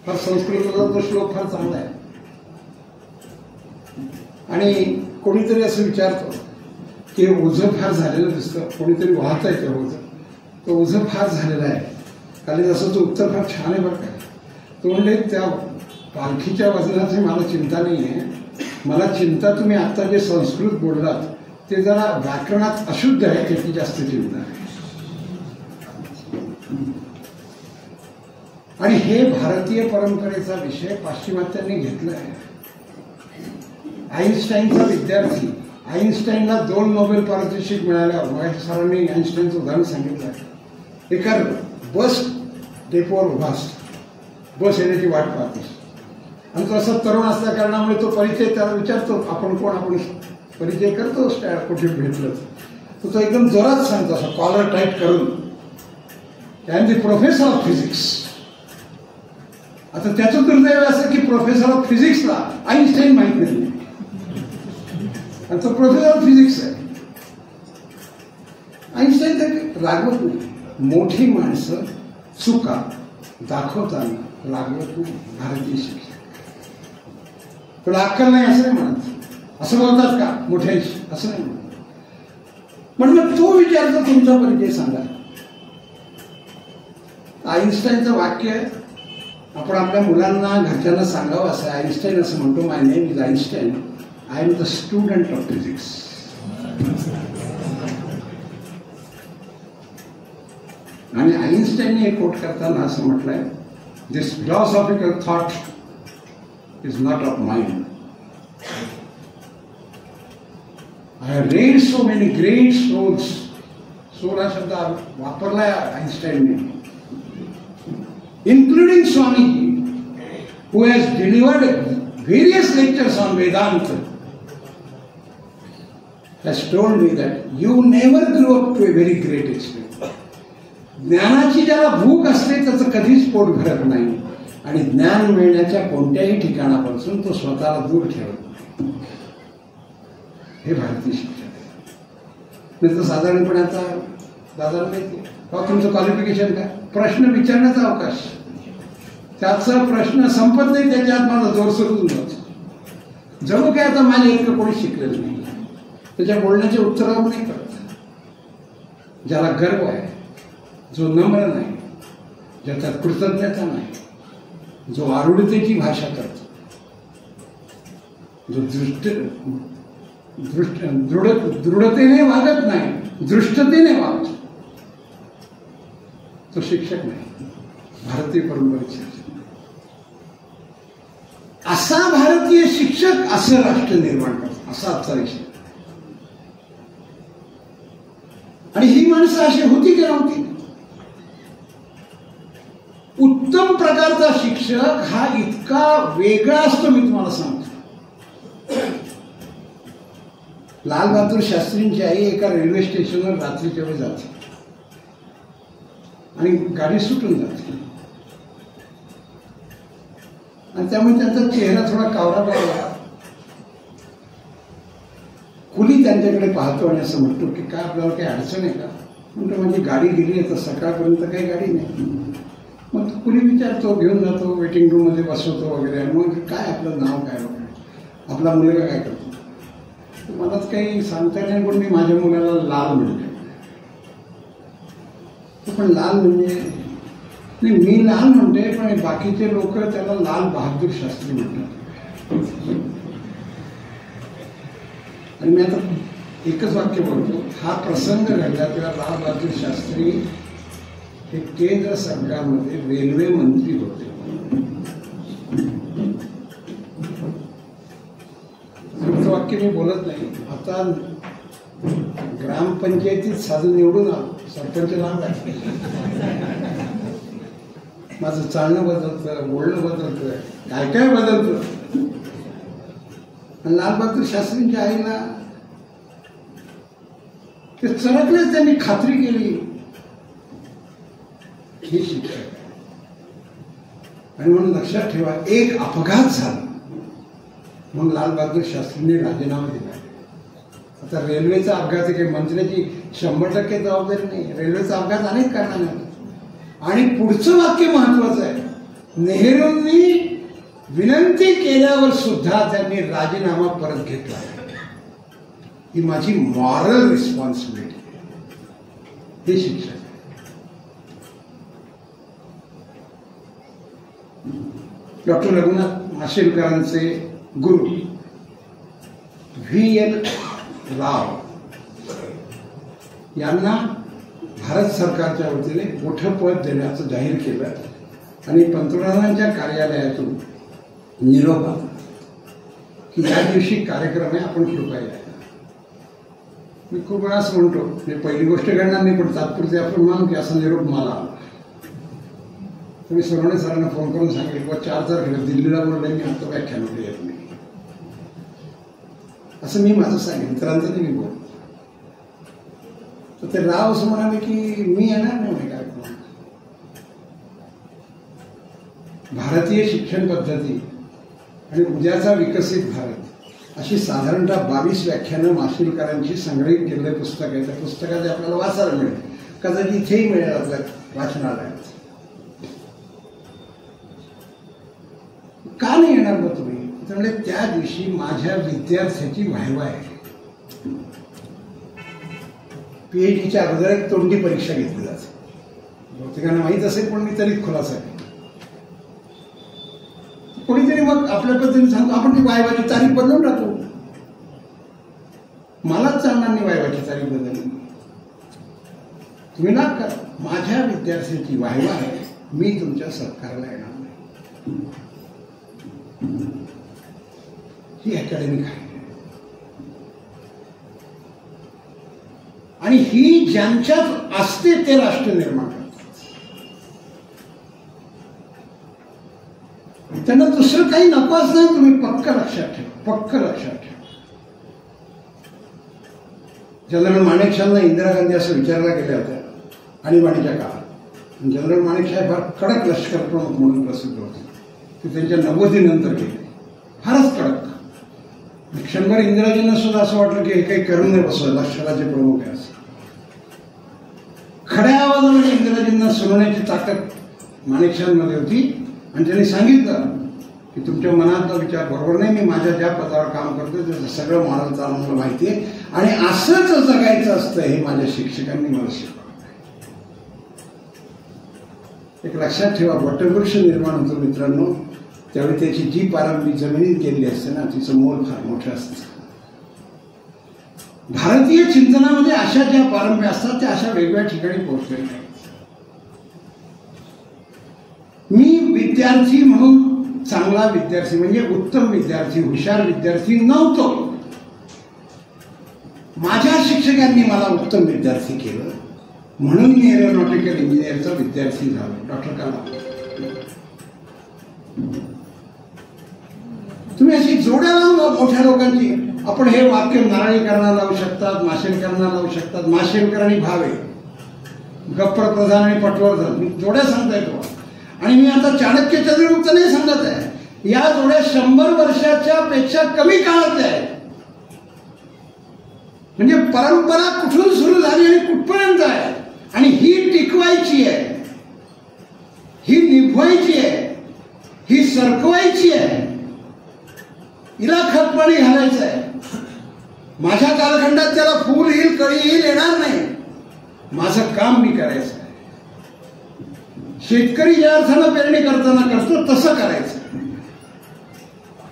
फार संस्कृतचा तो श्लोक फार चांगला आहे. आणि कोणीतरी असं विचारतो की ओझं फार झालेलं दिसतं, कोणीतरी वाहत आहे ते ओझं, तो ओझं फार झालेलं आहे. कालिदासाचं उत्तर फार छान आहे बरं का. तो म्हणले त्या पालखीच्या वजनाची मला चिंता नाही आहे, मला चिंता तुम्ही आता जे संस्कृत बोललात ते जरा व्याकरणात अशुद्ध आहे त्याची जास्त चिंता आहे. आणि हे भारतीय परंपरेचा विषय पाश्चिमात्यांनी घेतला आहे. आईन्स्टाईनचा विद्यार्थी, आईन्स्टाईनला 2 नोबेल पारितोषिक मिळाल्या. व्हाईट सरांनी आईन्स्टाईनचं उदाहरण सांगितलं आहे. एका बस डेपोवर उभा असतो, बस येण्याची वाट पाहतोस आणि तो असा तरुण असल्या कारणामुळे तो परिचय त्याला विचारतो, आपण कोण, आपण परिचय करतो कुठे भेटलं. तो एकदम जोरात सांगतो असं कॉलर टाईट करून, I am the professor of physics. आता त्याचं दुर्दैव असं की प्रोफेसर ऑफ फिजिक्सला आईन्स्टाईन माहित नाही आणि तो प्रोफेसर ऑफ फिजिक्स आहे. आईन्स्टाईन तर रागवत नाही. मोठी माणसं चुका दाखवताना रागवत नाही भारतीय शिक्षक. तुला अक्कल नाही असं नाही म्हणत. असं बोलतात का मोठ्यांशी, असं नाही म्हणत. म्हणून तो विचारतो तुमचा परिचय सांगा. आईन्स्टाईनचं वाक्य आहे, आपण आपल्या मुलांना घरच्यांना सांगावं असं. आईन्स्टाईन असं म्हणतो, my name is Einstein, I am the student of physics. आणि आईन्स्टाईनने हे कोट करताना असं म्हटलंय, this philosophical thought is not of mind, I have read so many great souls. Soul हा शब्द वापरलाय आईन्स्टाईनने, including Swamiji, who has delivered various lectures on Vedanta, has told me that you never grew up to a very great extent. ज्ञानाची ज्याला भूक असते त्याचं कधीच पोट भरत नाही आणि ज्ञान मिळण्याच्या कोणत्याही ठिकाणापासून तो स्वतःला दूर ठेवत नाही. हे भारतीय शिक्षण आहे. नाही तर साधारणपणे आता दादाला माहिती तुमचं क्वालिफिकेशन काय, प्रश्न विचारण्याचा अवकाश, त्याचा प्रश्न संपत नाही, त्याच्यात माझा जोर सुरून जातो. जणू काय आता माझ्या इतकं कोणी शिकलेलं नाही, त्याच्या बोलण्याचे उत्तरावर नाही करत. ज्याला गर्व आहे, जो नम्र नाही, ज्याच्यात कृतज्ञता नाही, जो आरूढतेची भाषा करतो, जो दृढतेने वागत नाही, दृष्टतेने वागतो, तो शिक्षक नाही, भारतीय परंपरेचे. असा भारतीय शिक्षक असं राष्ट्र निर्माण करतो, असा आजचा विषय. आणि ही माणसं अशी होती की नव्हती? उत्तम प्रकारचा शिक्षक हा इतका वेगळा असतो, मी तुम्हाला सांगतो. लाल बहादूर शास्त्रींची आई एका रेल्वे स्टेशनवर रात्रीच्या वेळी जाते आणि गाडी सुटून जाते आणि त्यामुळे त्यांचा चेहरा थोडा कावरा लागला. कुली त्यांच्याकडे पाहतो आणि असं म्हणतो की काय आपल्याला काही अडचण आहे का? म्हणतो माझी गाडी गेली आहे, तर सकाळपर्यंत काही गाडी नाही. मग तो कुली विचारतो, घेऊन जातो, वेटिंग रूममध्ये बसवतो वगैरे. आणि मग काय आपलं नाव काय वगैरे, आपला मुलगा काय करतो? मलाच काही सांगता नाही, पण मी माझ्या मुलाला लाल म्हणते. पण लाल म्हणजे नाही, मी लाल म्हणते, पण बाकीचे लोक त्याला लाल बहादूर शास्त्री म्हणतात. आणि मी आता एकच वाक्य बोलतो. हा प्रसंग घडला तेव्हा लाल बहादूर शास्त्री हे केंद्र सरकारमध्ये रेल्वे मंत्री होते. वाक्य मी बोलत नाही. आता ग्रामपंचायतीत साधं निवडून आलो, सरपंच लांब आहे, माझं चालणं बदलतं, बोलणं बदलतं, काय काय बदलतं. आणि लालबहादूर शास्त्रींच्या आईला ते चरकलेच, त्यांनी खात्री केली हे शिक्षक. आणि म्हणून लक्षात ठेवा, एक अपघात झाला मग लालबहादूर शास्त्रींनी राजीनामा दिला. आता रेल्वेचा अपघात आहे, काही मंत्र्याची 100% जबाबदारी नाही. रेल्वेचा अपघात अनेक कारणाने. आणि पुढचं वाक्य महत्वाचं आहे, नेहरूंनी विनंती केल्यावर सुद्धा त्यांनी राजीनामा परत घेतला. ही माझी मॉरल रिस्पॉन्सिबिलिटी. हे शिक्षक. डॉक्टर रघुनाथ माशेलकरांचे गुरु VL राव यांना भारत सरकारच्या वतीने मोठं पद देण्याचं जाहीर केलं आणि पंतप्रधानांच्या कार्यालयातून निरोप आला की या दिवशी कार्यक्रम आहे, आपण कृपया या. मी खूप वेळा असं म्हणतो, म्हणजे पहिली गोष्ट घडणार नाही, पण तात्पुरते आपण मान की असा निरोप मला आला. तुम्ही सोनवणे सरांना फोन करून सांगितलं 4 तारखेला दिल्लीला बोलले, मी आता व्याख्यानाकडे येत नाही, असं मी माझं सांगेन, इतरांचं नाही मी बोलतो. तर ते राव असं म्हणाले की मी येणार नाही कार्यक्रम. भारतीय शिक्षण पद्धती आणि उद्याचा विकसित भारत अशी साधारणतः 22 व्याख्यानं माशेलकरांची संग्रहित केलेलं पुस्तक आहे. त्या पुस्तकाचे आपल्याला वाचायला मिळेल, कदाचित इथेही मिळेल आपल्या वाचनालयात. का नाही येणार मग तुम्ही? त्यामुळे त्या दिवशी माझ्या विद्यार्थ्याची वाहवा आहे. PhDच्या अगोदर एक तोंडी परीक्षा घेतली जाते, बहुतेकांना माहीत असेल, पण मी तरी खुलासा आहे. कोणीतरी मग आपल्या पद्धतीने सांगतो, आपण ती वायवाची तारीख बदलून राहतो. मलाच चालणार नाही वायवाची तारीख बदलली. तुम्ही ना करा. माझ्या विद्यार्थ्याची वाहवा आहे, मी तुमच्या सत्काराला येणार नाही. ही अकॅडमिक आहे. आणि ही ज्यांच्यात असते ते राष्ट्र निर्माण करतात. त्यांना दुसरं काही नकोच नाही. तुम्ही पक्क लक्षात ठेवा, पक्क लक्षात ठेवा. जनरल माणेकशॉंना इंदिरा गांधी असं विचारला गेल्या होत्या आणीबाणीच्या काळात. जनरल माणेकशॉ फार कडक लष्कर प्रमुख म्हणून प्रसिद्ध होते. ते त्यांच्या 90 नंतर गेले, फारच कडक. क्षणभर इंदिराजींना सुद्धा असं वाटलं की हे काही करून नाही बसलं, लष्कराचे प्रमुख आहे असं. खड्या आवाजामध्ये इंदिराजींना सुनावण्याची ताकद माणेकशॉंमध्ये होती आणि त्यांनी सांगितलं की तुमच्या मनातला विचार बरोबर नाही. मी माझ्या ज्या पदावर काम करतो त्याचं सगळं मॉरल चालू मला माहिती आहे आणि असंच जगायचं असतं हे माझ्या शिक्षकांनी मला शिकवलं. एक लक्षात ठेवा, वटवृक्ष निर्माण होतो मित्रांनो, त्यावेळी त्याची जी पारंबी जमिनीत गेलेली असते ना तिचं मोल फार मोठं असतं. भारतीय चिंतनामध्ये अशा ज्या पारंब्या असतात त्या अशा वेगवेगळ्या ठिकाणी पोहोचलेल्या आहेत. मी विद्यार्थी म्हणून चांगला विद्यार्थी म्हणजे उत्तम विद्यार्थी, हुशार विद्यार्थी नव्हतो. माझ्या शिक्षकांनी मला उत्तम विद्यार्थी केलं म्हणून मी एरोनॉटिकल इंजिनिअरचा विद्यार्थी झालो. डॉक्टर कलाम. तुम्ही अशी जोड्या लावून मोठ्या लोकांची, आपण हे वाक्य नारळीकरांना लावू शकतात, माशेलकरांना लावू शकतात. माशेलकर आणि भावे, गप्पर प्रधान आणि पटवर्धन, मी जोड्या सांगताय तुम्हाला. आणि मी आता चाणक्य चंद्रगुप्त नाही सांगत आहे. या जोड्या 100 वर्षाच्या पेक्षा कमी काळातल्या आहेत. म्हणजे परंपरा कुठून सुरू झाली आणि कुठपर्यंत आहे आणि ही टिकवायची आहे, ही निभवायची आहे, ही सरकवायची आहे, हिला खतपाणी घालायचं आहे. माझ्या कालखंडात त्याला फूल येईल, कळी येईल, येणार नाही. माझं काम मी करायचं आहे. शेतकरी ज्या अर्थानं पेरणी करताना करतो तसं करायचं.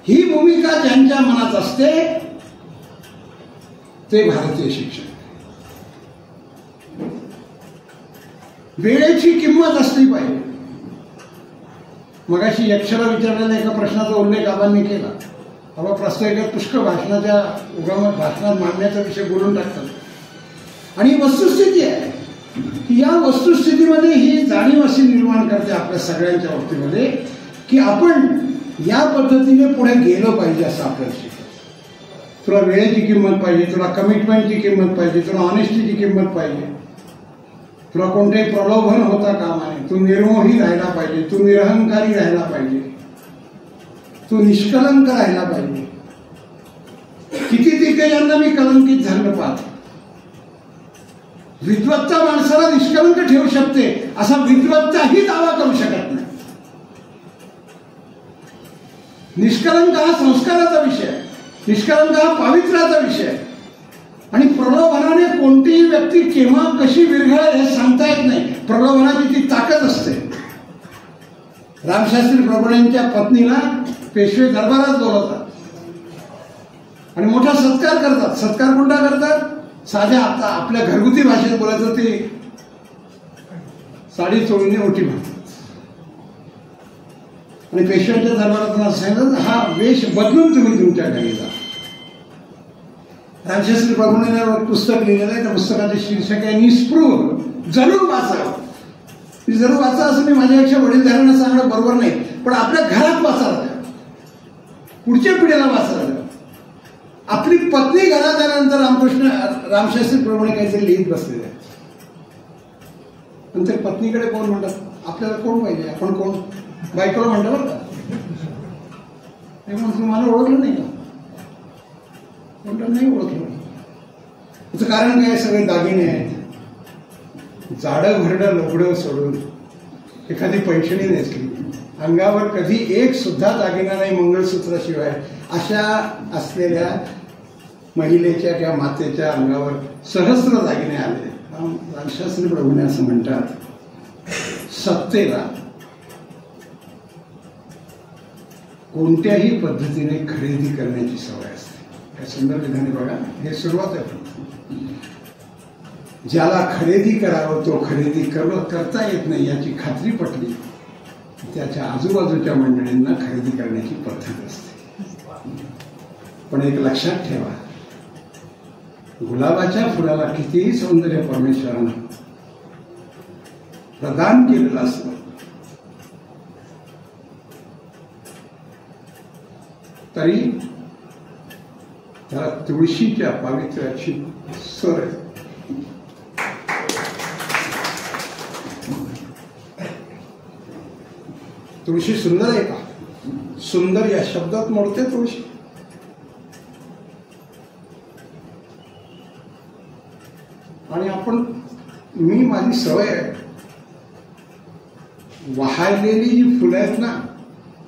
ही भूमिका ज्यांच्या मनात असते ते भारतीय शिक्षण. वेळेची किंमत असली पाहिजे. मगाशी यक्षला विचारलेल्या एका प्रश्नाचा उल्लेख आबांनी केला. आबा प्रास्ताविकात पुष्कळ भाषणाच्या उगमात भाषणात मांडण्याचा विषय बोलून टाकतात आणि वस्तुस्थिती आहे की या वस्तुस्थितीमध्ये ही जाणीव अशी निर्माण करते आपल्या सगळ्यांच्या बाबतीमध्ये की आपण या पद्धतीने पुढे गेलो पाहिजे असं आपल्याला शिकवतं. तुला वेळेची किंमत पाहिजे, तुला कमिटमेंटची किंमत पाहिजे, तुला ऑनेस्टीची किंमत पाहिजे, तुला कोणतेही प्रलोभन होता कामा नये, तू निर्मोही राहायला पाहिजे, तू निरहंकारी राहायला पाहिजे, तू निष्कलंक राहायला पाहिजे. किती दिग्गजांना मी कलंकित झालं पाहतो. विद्वत्ता माणसाला निष्कलंक ठेवू शकते असा विद्वत्ताही दावा करू शकत नाही. निष्कलंक हा संस्काराचा विषय, निष्कलंक हा पावित्र्याचा विषय आणि प्रलोभनाने कोणतीही व्यक्ती केव्हा कशी विरघळेल हे सांगता येत नाही. प्रलोभनाची ती ताकद असते. रामशास्त्री प्रभूंच्या पत्नीला पेशवे दरबारात बोलवतात आणि मोठा सत्कार करतात. सत्कार कोणता करतात? साध्या आता आपल्या घरगुती भाषेत बोलायचं ते साडी चोळीने ओटी म्हणतात आणि पेशव्यांच्या दरबारात असं सांगितलं हा वेश बदलून तुम्ही तुमच्या घरी जा. रामशास्त्री प्रभूंनी पुस्तक लिहिलेलं आहे. त्या पुस्तकाचे शीर्षक आहे निस्पृह जरूर वाचावं. जरूर वाचा असं मी माझ्यापेक्षा वडीलधाऱ्यांना सांगणं बरोबर नाही, पण आपल्या घरात वाचायला द्या, पुढच्या पिढीला वाचायला द्या. आपली पत्नी घरात आल्यानंतर रामशास्त्री प्रभूने काहीतरी लिहित बसलेले आहेत. नंतर पत्नीकडे कोण म्हणतात? आपल्याला कोण पाहिजे? आपण कोण? बायकोला म्हणतो बरं का, म्हणून तुम्हाला ओळखलं नाही का? म्हणतात नाही ओळखलं. त्याचं कारण काय? सगळे दागिने आहेत. जाडं भरडं लोबडं सोडून एखादी पैठणी नेसली, अंगावर कधी एक सुद्धा दागिना नाही मंगळसूत्राशिवाय, अशा असलेल्या महिलेच्या किंवा मातेच्या अंगावर सहस्र दागिने आले. रामशास्त्री प्रभूने असं म्हणतात, सत्तेला कोणत्याही पद्धतीने खरेदी करण्याची सवय असते. या सुंदर विधाने बघा, हे सुरुवात आहे. ज्याला खरेदी करावं तो खरेदी करता येत नाही याची खात्री पटली, त्याच्या आजूबाजूच्या मंडळींना खरेदी करण्याची पद्धत असते. पण एक लक्षात ठेवा, गुलाबाच्या फुलाला कितीही सौंदर्य परमेश्वरानं प्रदान केलेलं असतं, तरी त्याला तुळशीच्या पावित्र्याची सर आहे. तुळशी सुंदर आहे का? सुंदर या शब्दात मोडते तुळशी. आणि मी माझी सवय आहे, वाहिलेली जी फुलं आहेत ना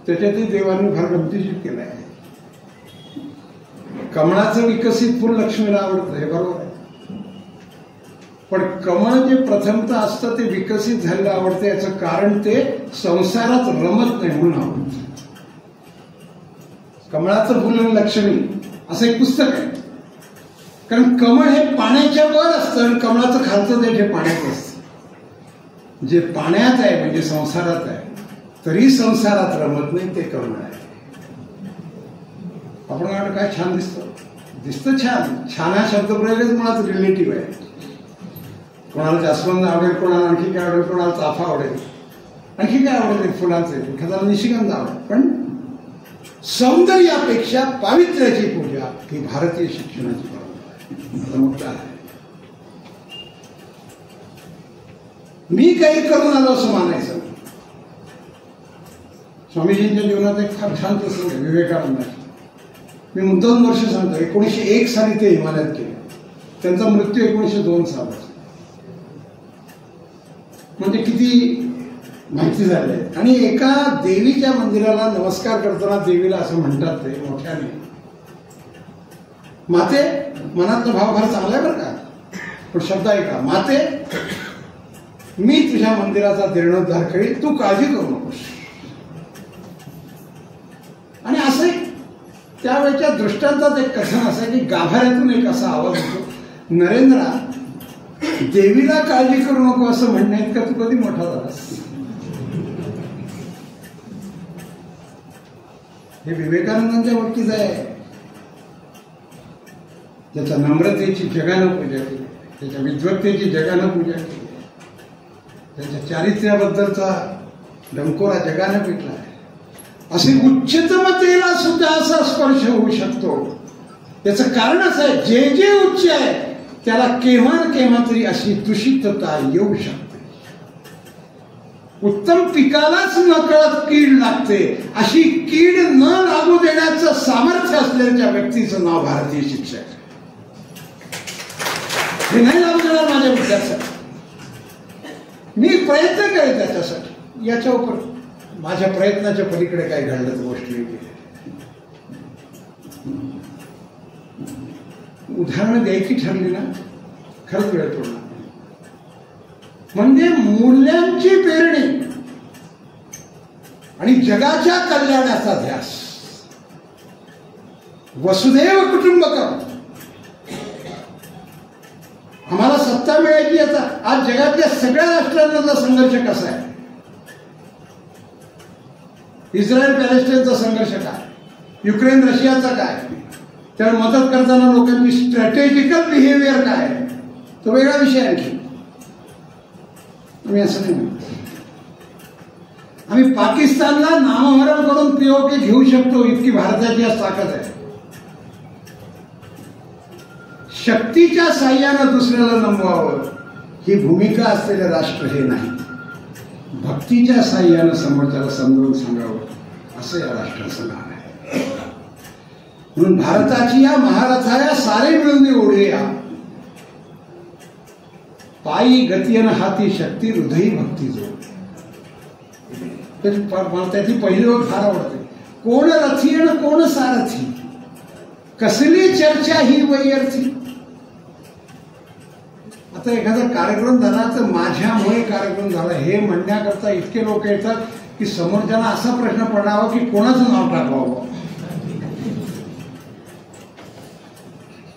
त्याच्यातही देवाने फार गमतीशीर केलं आहे. कमळाचं विकसित फुल लक्ष्मीला आवडतं, हे बरोबर आहे, पण कमळ जे प्रथमतः असतं ते विकसित झालेलं आवडतं. याचं कारण ते संसारात रमत नाही म्हणून आवडतं. कमळाचं फुल आणि लक्ष्मी असं एक पुस्तक आहे. कारण कमळ हे पाण्याच्या वर असतं आणि कमळाचं खालचं देठ हे पाण्यात असतं. जे पाण्यात आहे म्हणजे संसारात आहे, तरी संसारात रमत नाही, ते कमळ आहे. आपण काय छान दिसतं छान. छान हा शब्दप्रयोगच मुळात रिलेटिव्ह आहे. कोणाला जास्वंद आवडेल, कोणाला आणखी काय आवडेल, कोणाला चाफा आवडेल, आणखी काय आवडेल फुलांचे, एखाद्याला निशिगंध आवडेल. पण सौंदर्यापेक्षा पावित्र्याची पूजा ही भारतीय शिक्षणाची परंपरा आहे. मी काही करून आलो असं मानायचं. स्वामीजींच्या जीवनात एक फार छान प्रसंग आहे विवेकानंदाचा. मी मुद्दाम वर्ष सांगतो. 1901 साली ते हिमालयात गेले. त्यांचा मृत्यू 1902 सालाचा. म्हणजे किती माहिती झाली आहे. आणि एका देवीच्या मंदिराला नमस्कार करताना देवीला असं म्हणतात ते मोठ्याने, माते, मनातला भाव फार चांगला आहे बरं का, पण शब्द ऐका, माते मी तुझ्या मंदिराचा जीर्णोद्धार करीन, तू काळजी करू नकोस. आणि असं त्यावेळेच्या दृष्टांतात एक कथन असं की गाभाऱ्यातून एक असा आवाज होतो, नरेंद्रा देवीला काळजी करू नको असं म्हणणं इतका तू कधी मोठा झालास. हे विवेकानंदांच्या बाबतीत आहे. त्याच्या नम्रतेची जगानं पूजा केली, त्याच्या विद्वत्तेची जगानं पूजा केली, त्याच्या चारित्र्याबद्दलचा डंकोरा जगानं पिटला आहे. असे उच्चतमतेला सुद्धा असा स्पर्श होऊ शकतो. त्याचं कारण असं आहे, जे जे उच्च आहे त्याला केव्हा न केव्हा तरी अशी दूषितता येऊ शकते. उत्तम पिकालाच नकळत कीड लागते. अशी कीड न लागू देण्याचं सामर्थ्य असलेल्या व्यक्तीचं नाव भारतीय शिक्षक. हे नाही लागू देणार माझ्या विद्यार्थ्यांना. मी प्रयत्न करेन त्याच्यासाठी. याच्या उपर माझ्या प्रयत्नाच्या पलीकडे काय घडलं गोष्टी. उदाहरणं द्यायची ठरली ना, खरंच वेळ पडला. म्हणजे मूल्यांची पेरणी आणि जगाच्या कल्याणाचा ध्यास. वसुधैव कुटुंबकम. आम्हाला सत्ता मिळायची याचा आज जगातल्या सगळ्या राष्ट्रांमधला संघर्ष कसा आहे. इस्रायल पॅलेस्टाईनचा संघर्ष काय, युक्रेन रशियाचा काय, त्यावर मदत करताना लोकांची स्ट्रॅटेजिकल बिहेवियर काय, तो वेगळा विषय आणखी. आम्ही असं नाही म्हणतो. आम्ही पाकिस्तानला नामहरण करून पीओके घेऊ शकतो, इतकी भारताची आज ताकद आहे. शक्तीच्या साह्यानं दुसऱ्याला नमवावं ही भूमिका असलेले राष्ट्र हे नाही. भक्तीच्या साह्यानं समोरच्याला समजावून सांगावं असं या राष्ट्राचं नाव आहे. म्हणून भारताची या महारथाया सारे मिळून ओढूया. पायी गतीयन हाती शक्ती, हृदयी भक्ती जोड. मला त्याची पहिली ओळ फार आवडते. कोण रथी आणि कोण सारथी, कसली चर्चा ही वैयर्थी. आता एखादा कार्यक्रम झाला तर माझ्यामुळे कार्यक्रम झाला हे म्हणण्याकरता इतके लोक येतात की समोरच्याला असा प्रश्न पडावा की कोणाचं नाव टाकावं.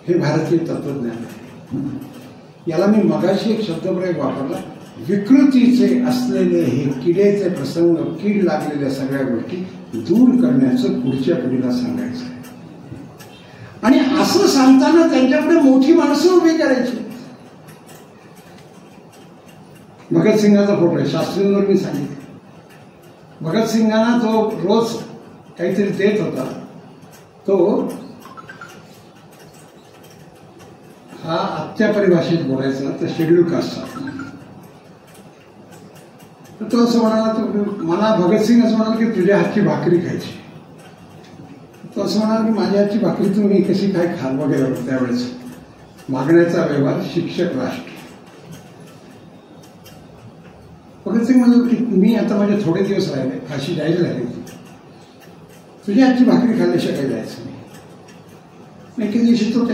हे भारतीय तत्वज्ञान आहे. याला मी मगाशी एक शब्दप्रयोग वापरला, विकृतीचे असलेले हे किडेचे प्रसंग, कीड लागलेल्या सगळ्या गोष्टी दूर करण्याचं पुढच्या पिढीला सांगायचं आहे. आणि असं सांगताना त्यांच्यापुढे मोठी माणसं उभी करायची. भगतसिंगाचा फोटो आहे, शास्त्रींवर मी सांगितलं. भगतसिंगांना जो रोज काहीतरी देत होता तो हा आत्या परिभाषेत बोलायचा तर शेड्यूल कास्टचा. तर तो असं म्हणाला, तो मला भगतसिंग असं म्हणाल की तुझ्या हातची भाकरी खायची. तो असं म्हणाला की माझ्या हातची भाकरी तुम्ही कशी काय खाल वगैरे. त्यावेळेस मागण्याचा व्यवहार शिक्षक राष्ट्र. भगतसिंग म्हणतो की मी आता माझे थोडे दिवस राहिले, फाशी जाहीर झाली, तुझ्या हातची भाकरी खाल्ल्याशिवाय काही जायचं नाही. एके दिवशी तो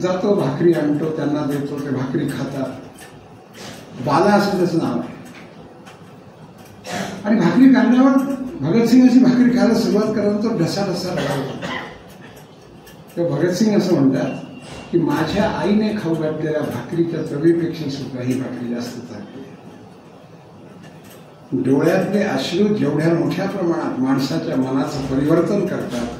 जातो, भाकरी आणतो, त्यांना देतो, ते भाकरी खातात. बाला असं त्याचं नाव आहे. आणि भाकरी काढल्यावर भगतसिंग अशी भाकरी खायला सुरुवात करत तो ढसा रडावतो. तेव्हा भगतसिंग असं म्हणतात की माझ्या आईने खाऊ घातलेल्या भाकरीच्या चवीपेक्षा सुद्धा ही भाकरी जास्त चांगली. डोळ्यातले अश्रू जेवढ्या मोठ्या प्रमाणात माणसाच्या मनाचं परिवर्तन करतात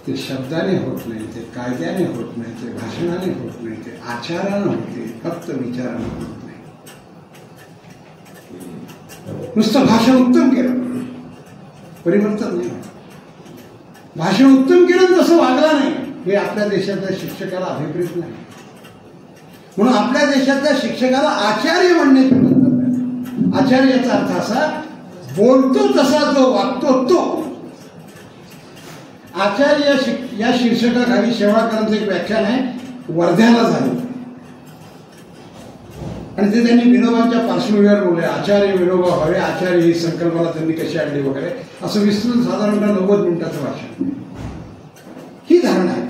ते शब्दाने होत नाही, ते कायद्याने होत नाही, ते भाषणाने होत नाही, ते आचारानं होते, फक्त विचारानं होत नाही. नुसतं भाषण उत्तम केलं परिवर्तन नाही. भाषण उत्तम केलं तसं वागला नाही हे आपल्या देशातल्या शिक्षकाला अभिप्रेत नाही. म्हणून आपल्या देशातल्या शिक्षकाला आचार्य म्हणण्याची पद्धत आहे. आचार्य याचा अर्थ असा, बोलतो तसा जो वागतो तो. आचार्य या शीर्षकाखाली शेवाळकरांचं एक व्याख्यान आहे, वर्ध्याला झालं, आणि ते त्यांनी विनोबांच्या पार्श्वभूमीवर बोलले. आचार्य विनोबा व्हावे, आचार्य ही संकल्पना त्यांनी कशी आणली वगैरे, असं विस्तृत साधारणतः 90 मिनिटाचं भाषण. ही धारणा आहे.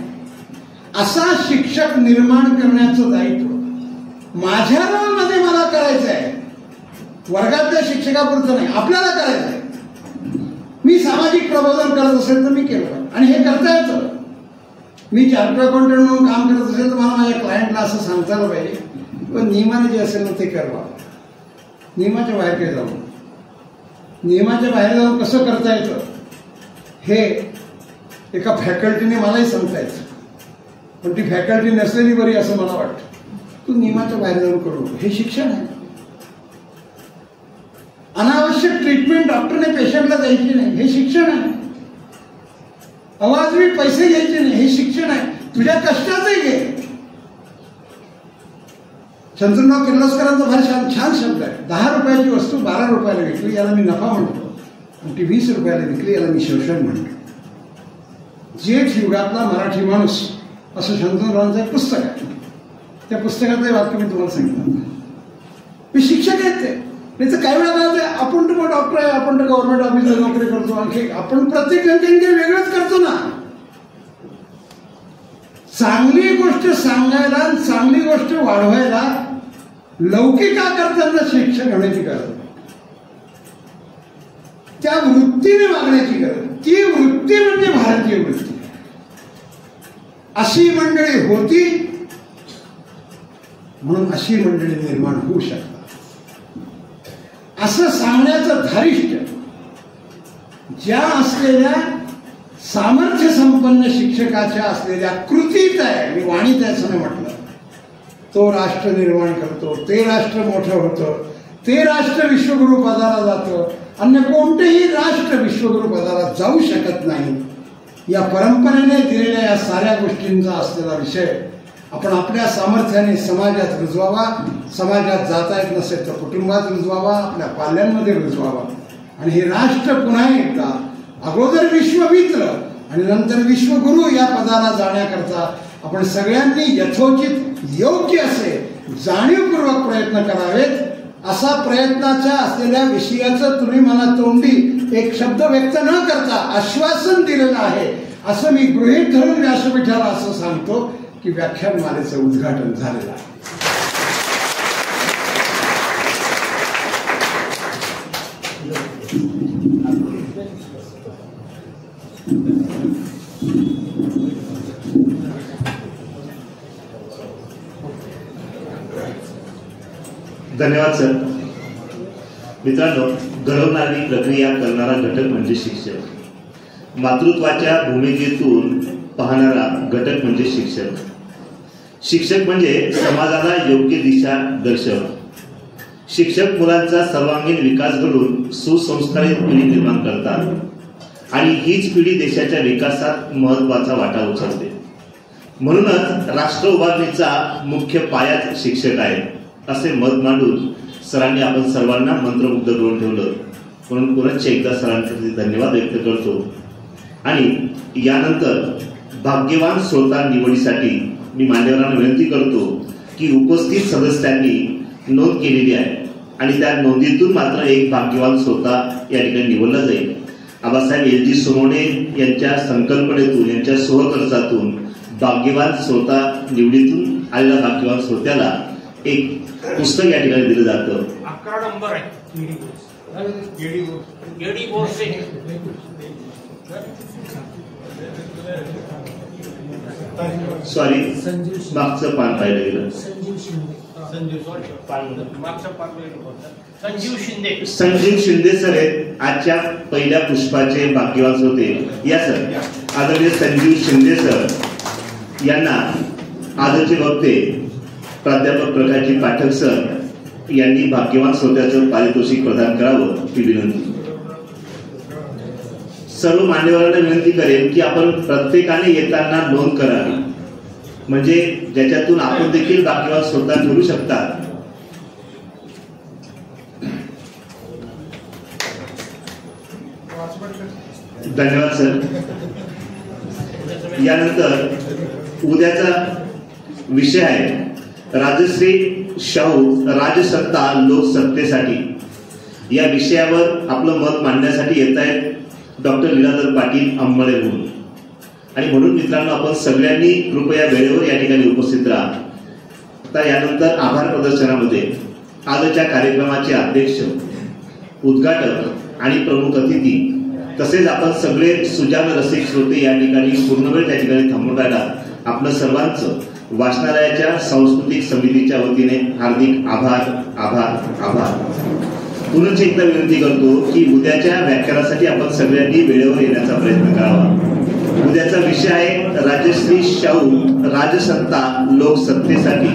असा शिक्षक निर्माण करण्याचं दायित्व माझ्या रोलमध्ये मला करायचं आहे. वर्गातल्या शिक्षकापुरतं नाही, आपल्याला करायचं आहे. मी सामाजिक प्रबोधन करत असेल तर मी केलं, आणि हे करता येतं. मी चार्टर्ड अकाउंटंट म्हणून काम करत असेल तर मला माझ्या क्लायंटला असं सांगता आलं पाहिजे, पण नियमाने जे असेल ना ते करवा. नियमाच्या बाहेर काय जाऊ, नियमाच्या बाहेर जाऊन कसं करता येतं हे एका फॅकल्टीने मलाही सांगता येतं, पण ती फॅकल्टी नसलेली बरी असं मला वाटतं. तू नियमाच्या बाहेर जाऊन करू, हे शिक्षण आहे. अनावश्यक ट्रीटमेंट डॉक्टरने पेशंटला द्यायची नाही, हे शिक्षण आहे. अवाजवी पैसे घ्यायचे नाही, हे शिक्षण आहे. तुझ्या कष्टाचंही घे. शंतनुराव किर्लोस्करांचा फार छान शब्द आहे, 10 रुपयाची वस्तू 12 रुपयाला विकली याला मी नफा म्हणतो, आणि ती 20 रुपयाला विकली याला मी शोषण म्हणतो. जेठ युगातला मराठी माणूस असं शंतनुरावांचं एक पुस्तक आहे. त्या पुस्तकातलं वाक्य मी तुम्हाला सांगितलं. मी शिक्षक आहेत ते. नाही तर काही वेळा आपण तर डॉक्टर आहे, आपण तर गव्हर्नमेंट ऑफिसला नोकरी करतो, आणखी आपण प्रत्येक जण वेगळंच करतो ना. चांगली गोष्ट सांगायला, चांगली गोष्ट वाढवायला लौकिकाकरताना शिक्षक होण्याची गरज, त्या वृत्तीने वागण्याची गरज. ती वृत्ती म्हणजे भारतीय वृत्ती. अशी मंडळी होती म्हणून अशी मंडळी निर्माण होऊ शकतात. असं सांगण्याचं धारिष्ट्य ज्या असलेल्या सामर्थ्य संपन्न शिक्षकाच्या असलेल्या कृतीत आहे, मी वाणीत आहे असं नाही म्हटलं. तो राष्ट्र निर्माण करतो, ते राष्ट्र मोठं होतं, ते राष्ट्र विश्वगुरु पदाला जातं. अन्य कोणतेही राष्ट्र विश्वगुरु पदाला जाऊ शकत नाही. या परंपरेने दिलेल्या या साऱ्या गोष्टींचा असलेला विषय आपण आपल्या सामर्थ्याने समाजात रुजवावा. समाजात जाता येत नसेल तर कुटुंबात रुजवावा, आपल्या पाल्यांमध्ये रुजवावा. आणि हे राष्ट्र पुन्हा एकदा अगोदर विश्वमित्र आणि नंतर विश्वगुरु या पदाला जाण्याकरता आपण सगळ्यांनी यथोचित योग्य असे जाणीवपूर्वक प्रयत्न करावेत. असा प्रयत्नाच्या असलेल्या विषयाचं तुम्ही मला तोंडी एक शब्द व्यक्त न करता आश्वासन दिलेलं आहे असं मी गृहीत धरून व्यासपीठाला असं सांगतो की व्याख्यानमालेचं उद्घाटन झालेलं आहे. धन्यवाद सर. मित्रांनो, घडवणारी प्रक्रिया करणारा घटक म्हणजे शिक्षक. मातृत्वाच्या भूमिकेतून पाहणारा घटक म्हणजे शिक्षक. शिक्षक म्हणजे समाजाला योग्य दिशा दर्शक. शिक्षक मुलांचा सर्वांगीण विकास घडून सुसंस्कारित पिढी निर्माण करतात आणि हीच पिढी देशाच्या विकासात महत्वाचा वाटा उचलते. म्हणूनच राष्ट्र उभारणीचा मुख्य पायाच शिक्षक आहे असे मत मांडून सरांनी आपण सर्वांना मंत्रमुग्ध करून ठेवलं. म्हणून पुनश्च एकदा सरांसाठी धन्यवाद व्यक्त करतो. आणि यानंतर भाग्यवान श्रोता निवडीसाठी मी मान्यवरांना विनंती करतो की उपस्थित सदस्यांनी नोंद केलेली आहे आणि त्या नोंदीतून मात्र एक भाग्यवान श्रोता या ठिकाणी निवडला जाईल. आबासाहेब LG सोनवणे यांच्या संकल्पनेतून, यांच्या सहखर्चातून भाग्यवान श्रोता निवडीतून आलेल्या भाग्यवान श्रोत्याला एक पुस्तक या ठिकाणी दिलं जातं. 11 नंबर आहे. सॉरी, मागचं पान पाहिलं गेलं. संजीव शिंदे सर आहेत आजच्या पहिल्या पुष्पाचे भाग्यवान होते. या सर, आदरणीय संजीव शिंदे सर यांना आदरचे वक्ते प्राध्यापक प्रकाशजी पाठक सर यांनी भाग्यवान श्रोत्याचं पारितोषिक प्रदान करावं ही विनंती. सर्व मान्यवरांना विनंती करेन की आपण प्रत्येकाने येताना नोंद करावी, म्हणजे ज्याच्यातून आपण देखील भाग्यवान श्रोता ठरू शकतात. धन्यवाद सर. यानंतर उद्याचा विषय आहे राजश्री शाहू राजसत्ता लोकसत्तेसाठी. या विषयावर आपलं मत मांडण्यासाठी येत आहेत डॉक्टर लीलाधर पाटील अंबळे म्हणून. आणि म्हणून मित्रांनो, आपण सगळ्यांनी कृपया वेळेवर या ठिकाणी उपस्थित राहा. आता यानंतर आभार प्रदर्शनामध्ये आजच्या कार्यक्रमाचे अध्यक्ष, उद्घाटक आणि प्रमुख अतिथी तसेच आपण सगळे सुजान रसिक श्रोते या ठिकाणी पूर्ण वेळ त्या ठिकाणी थांबून राहिला. आपलं सर्वांचं वाचनालयाच्या सांस्कृतिक समितीच्या वतीने हार्दिक आभार आभार आभार. पुनश्च एकदा विनंती करतो की उद्याच्या व्याख्यानासाठी आपण सगळ्यांनी वेळेवर येण्याचा प्रयत्न करावा. उद्याचा विषय आहे राजश्री शाहू राजसत्ता लोकसत्तेसाठी.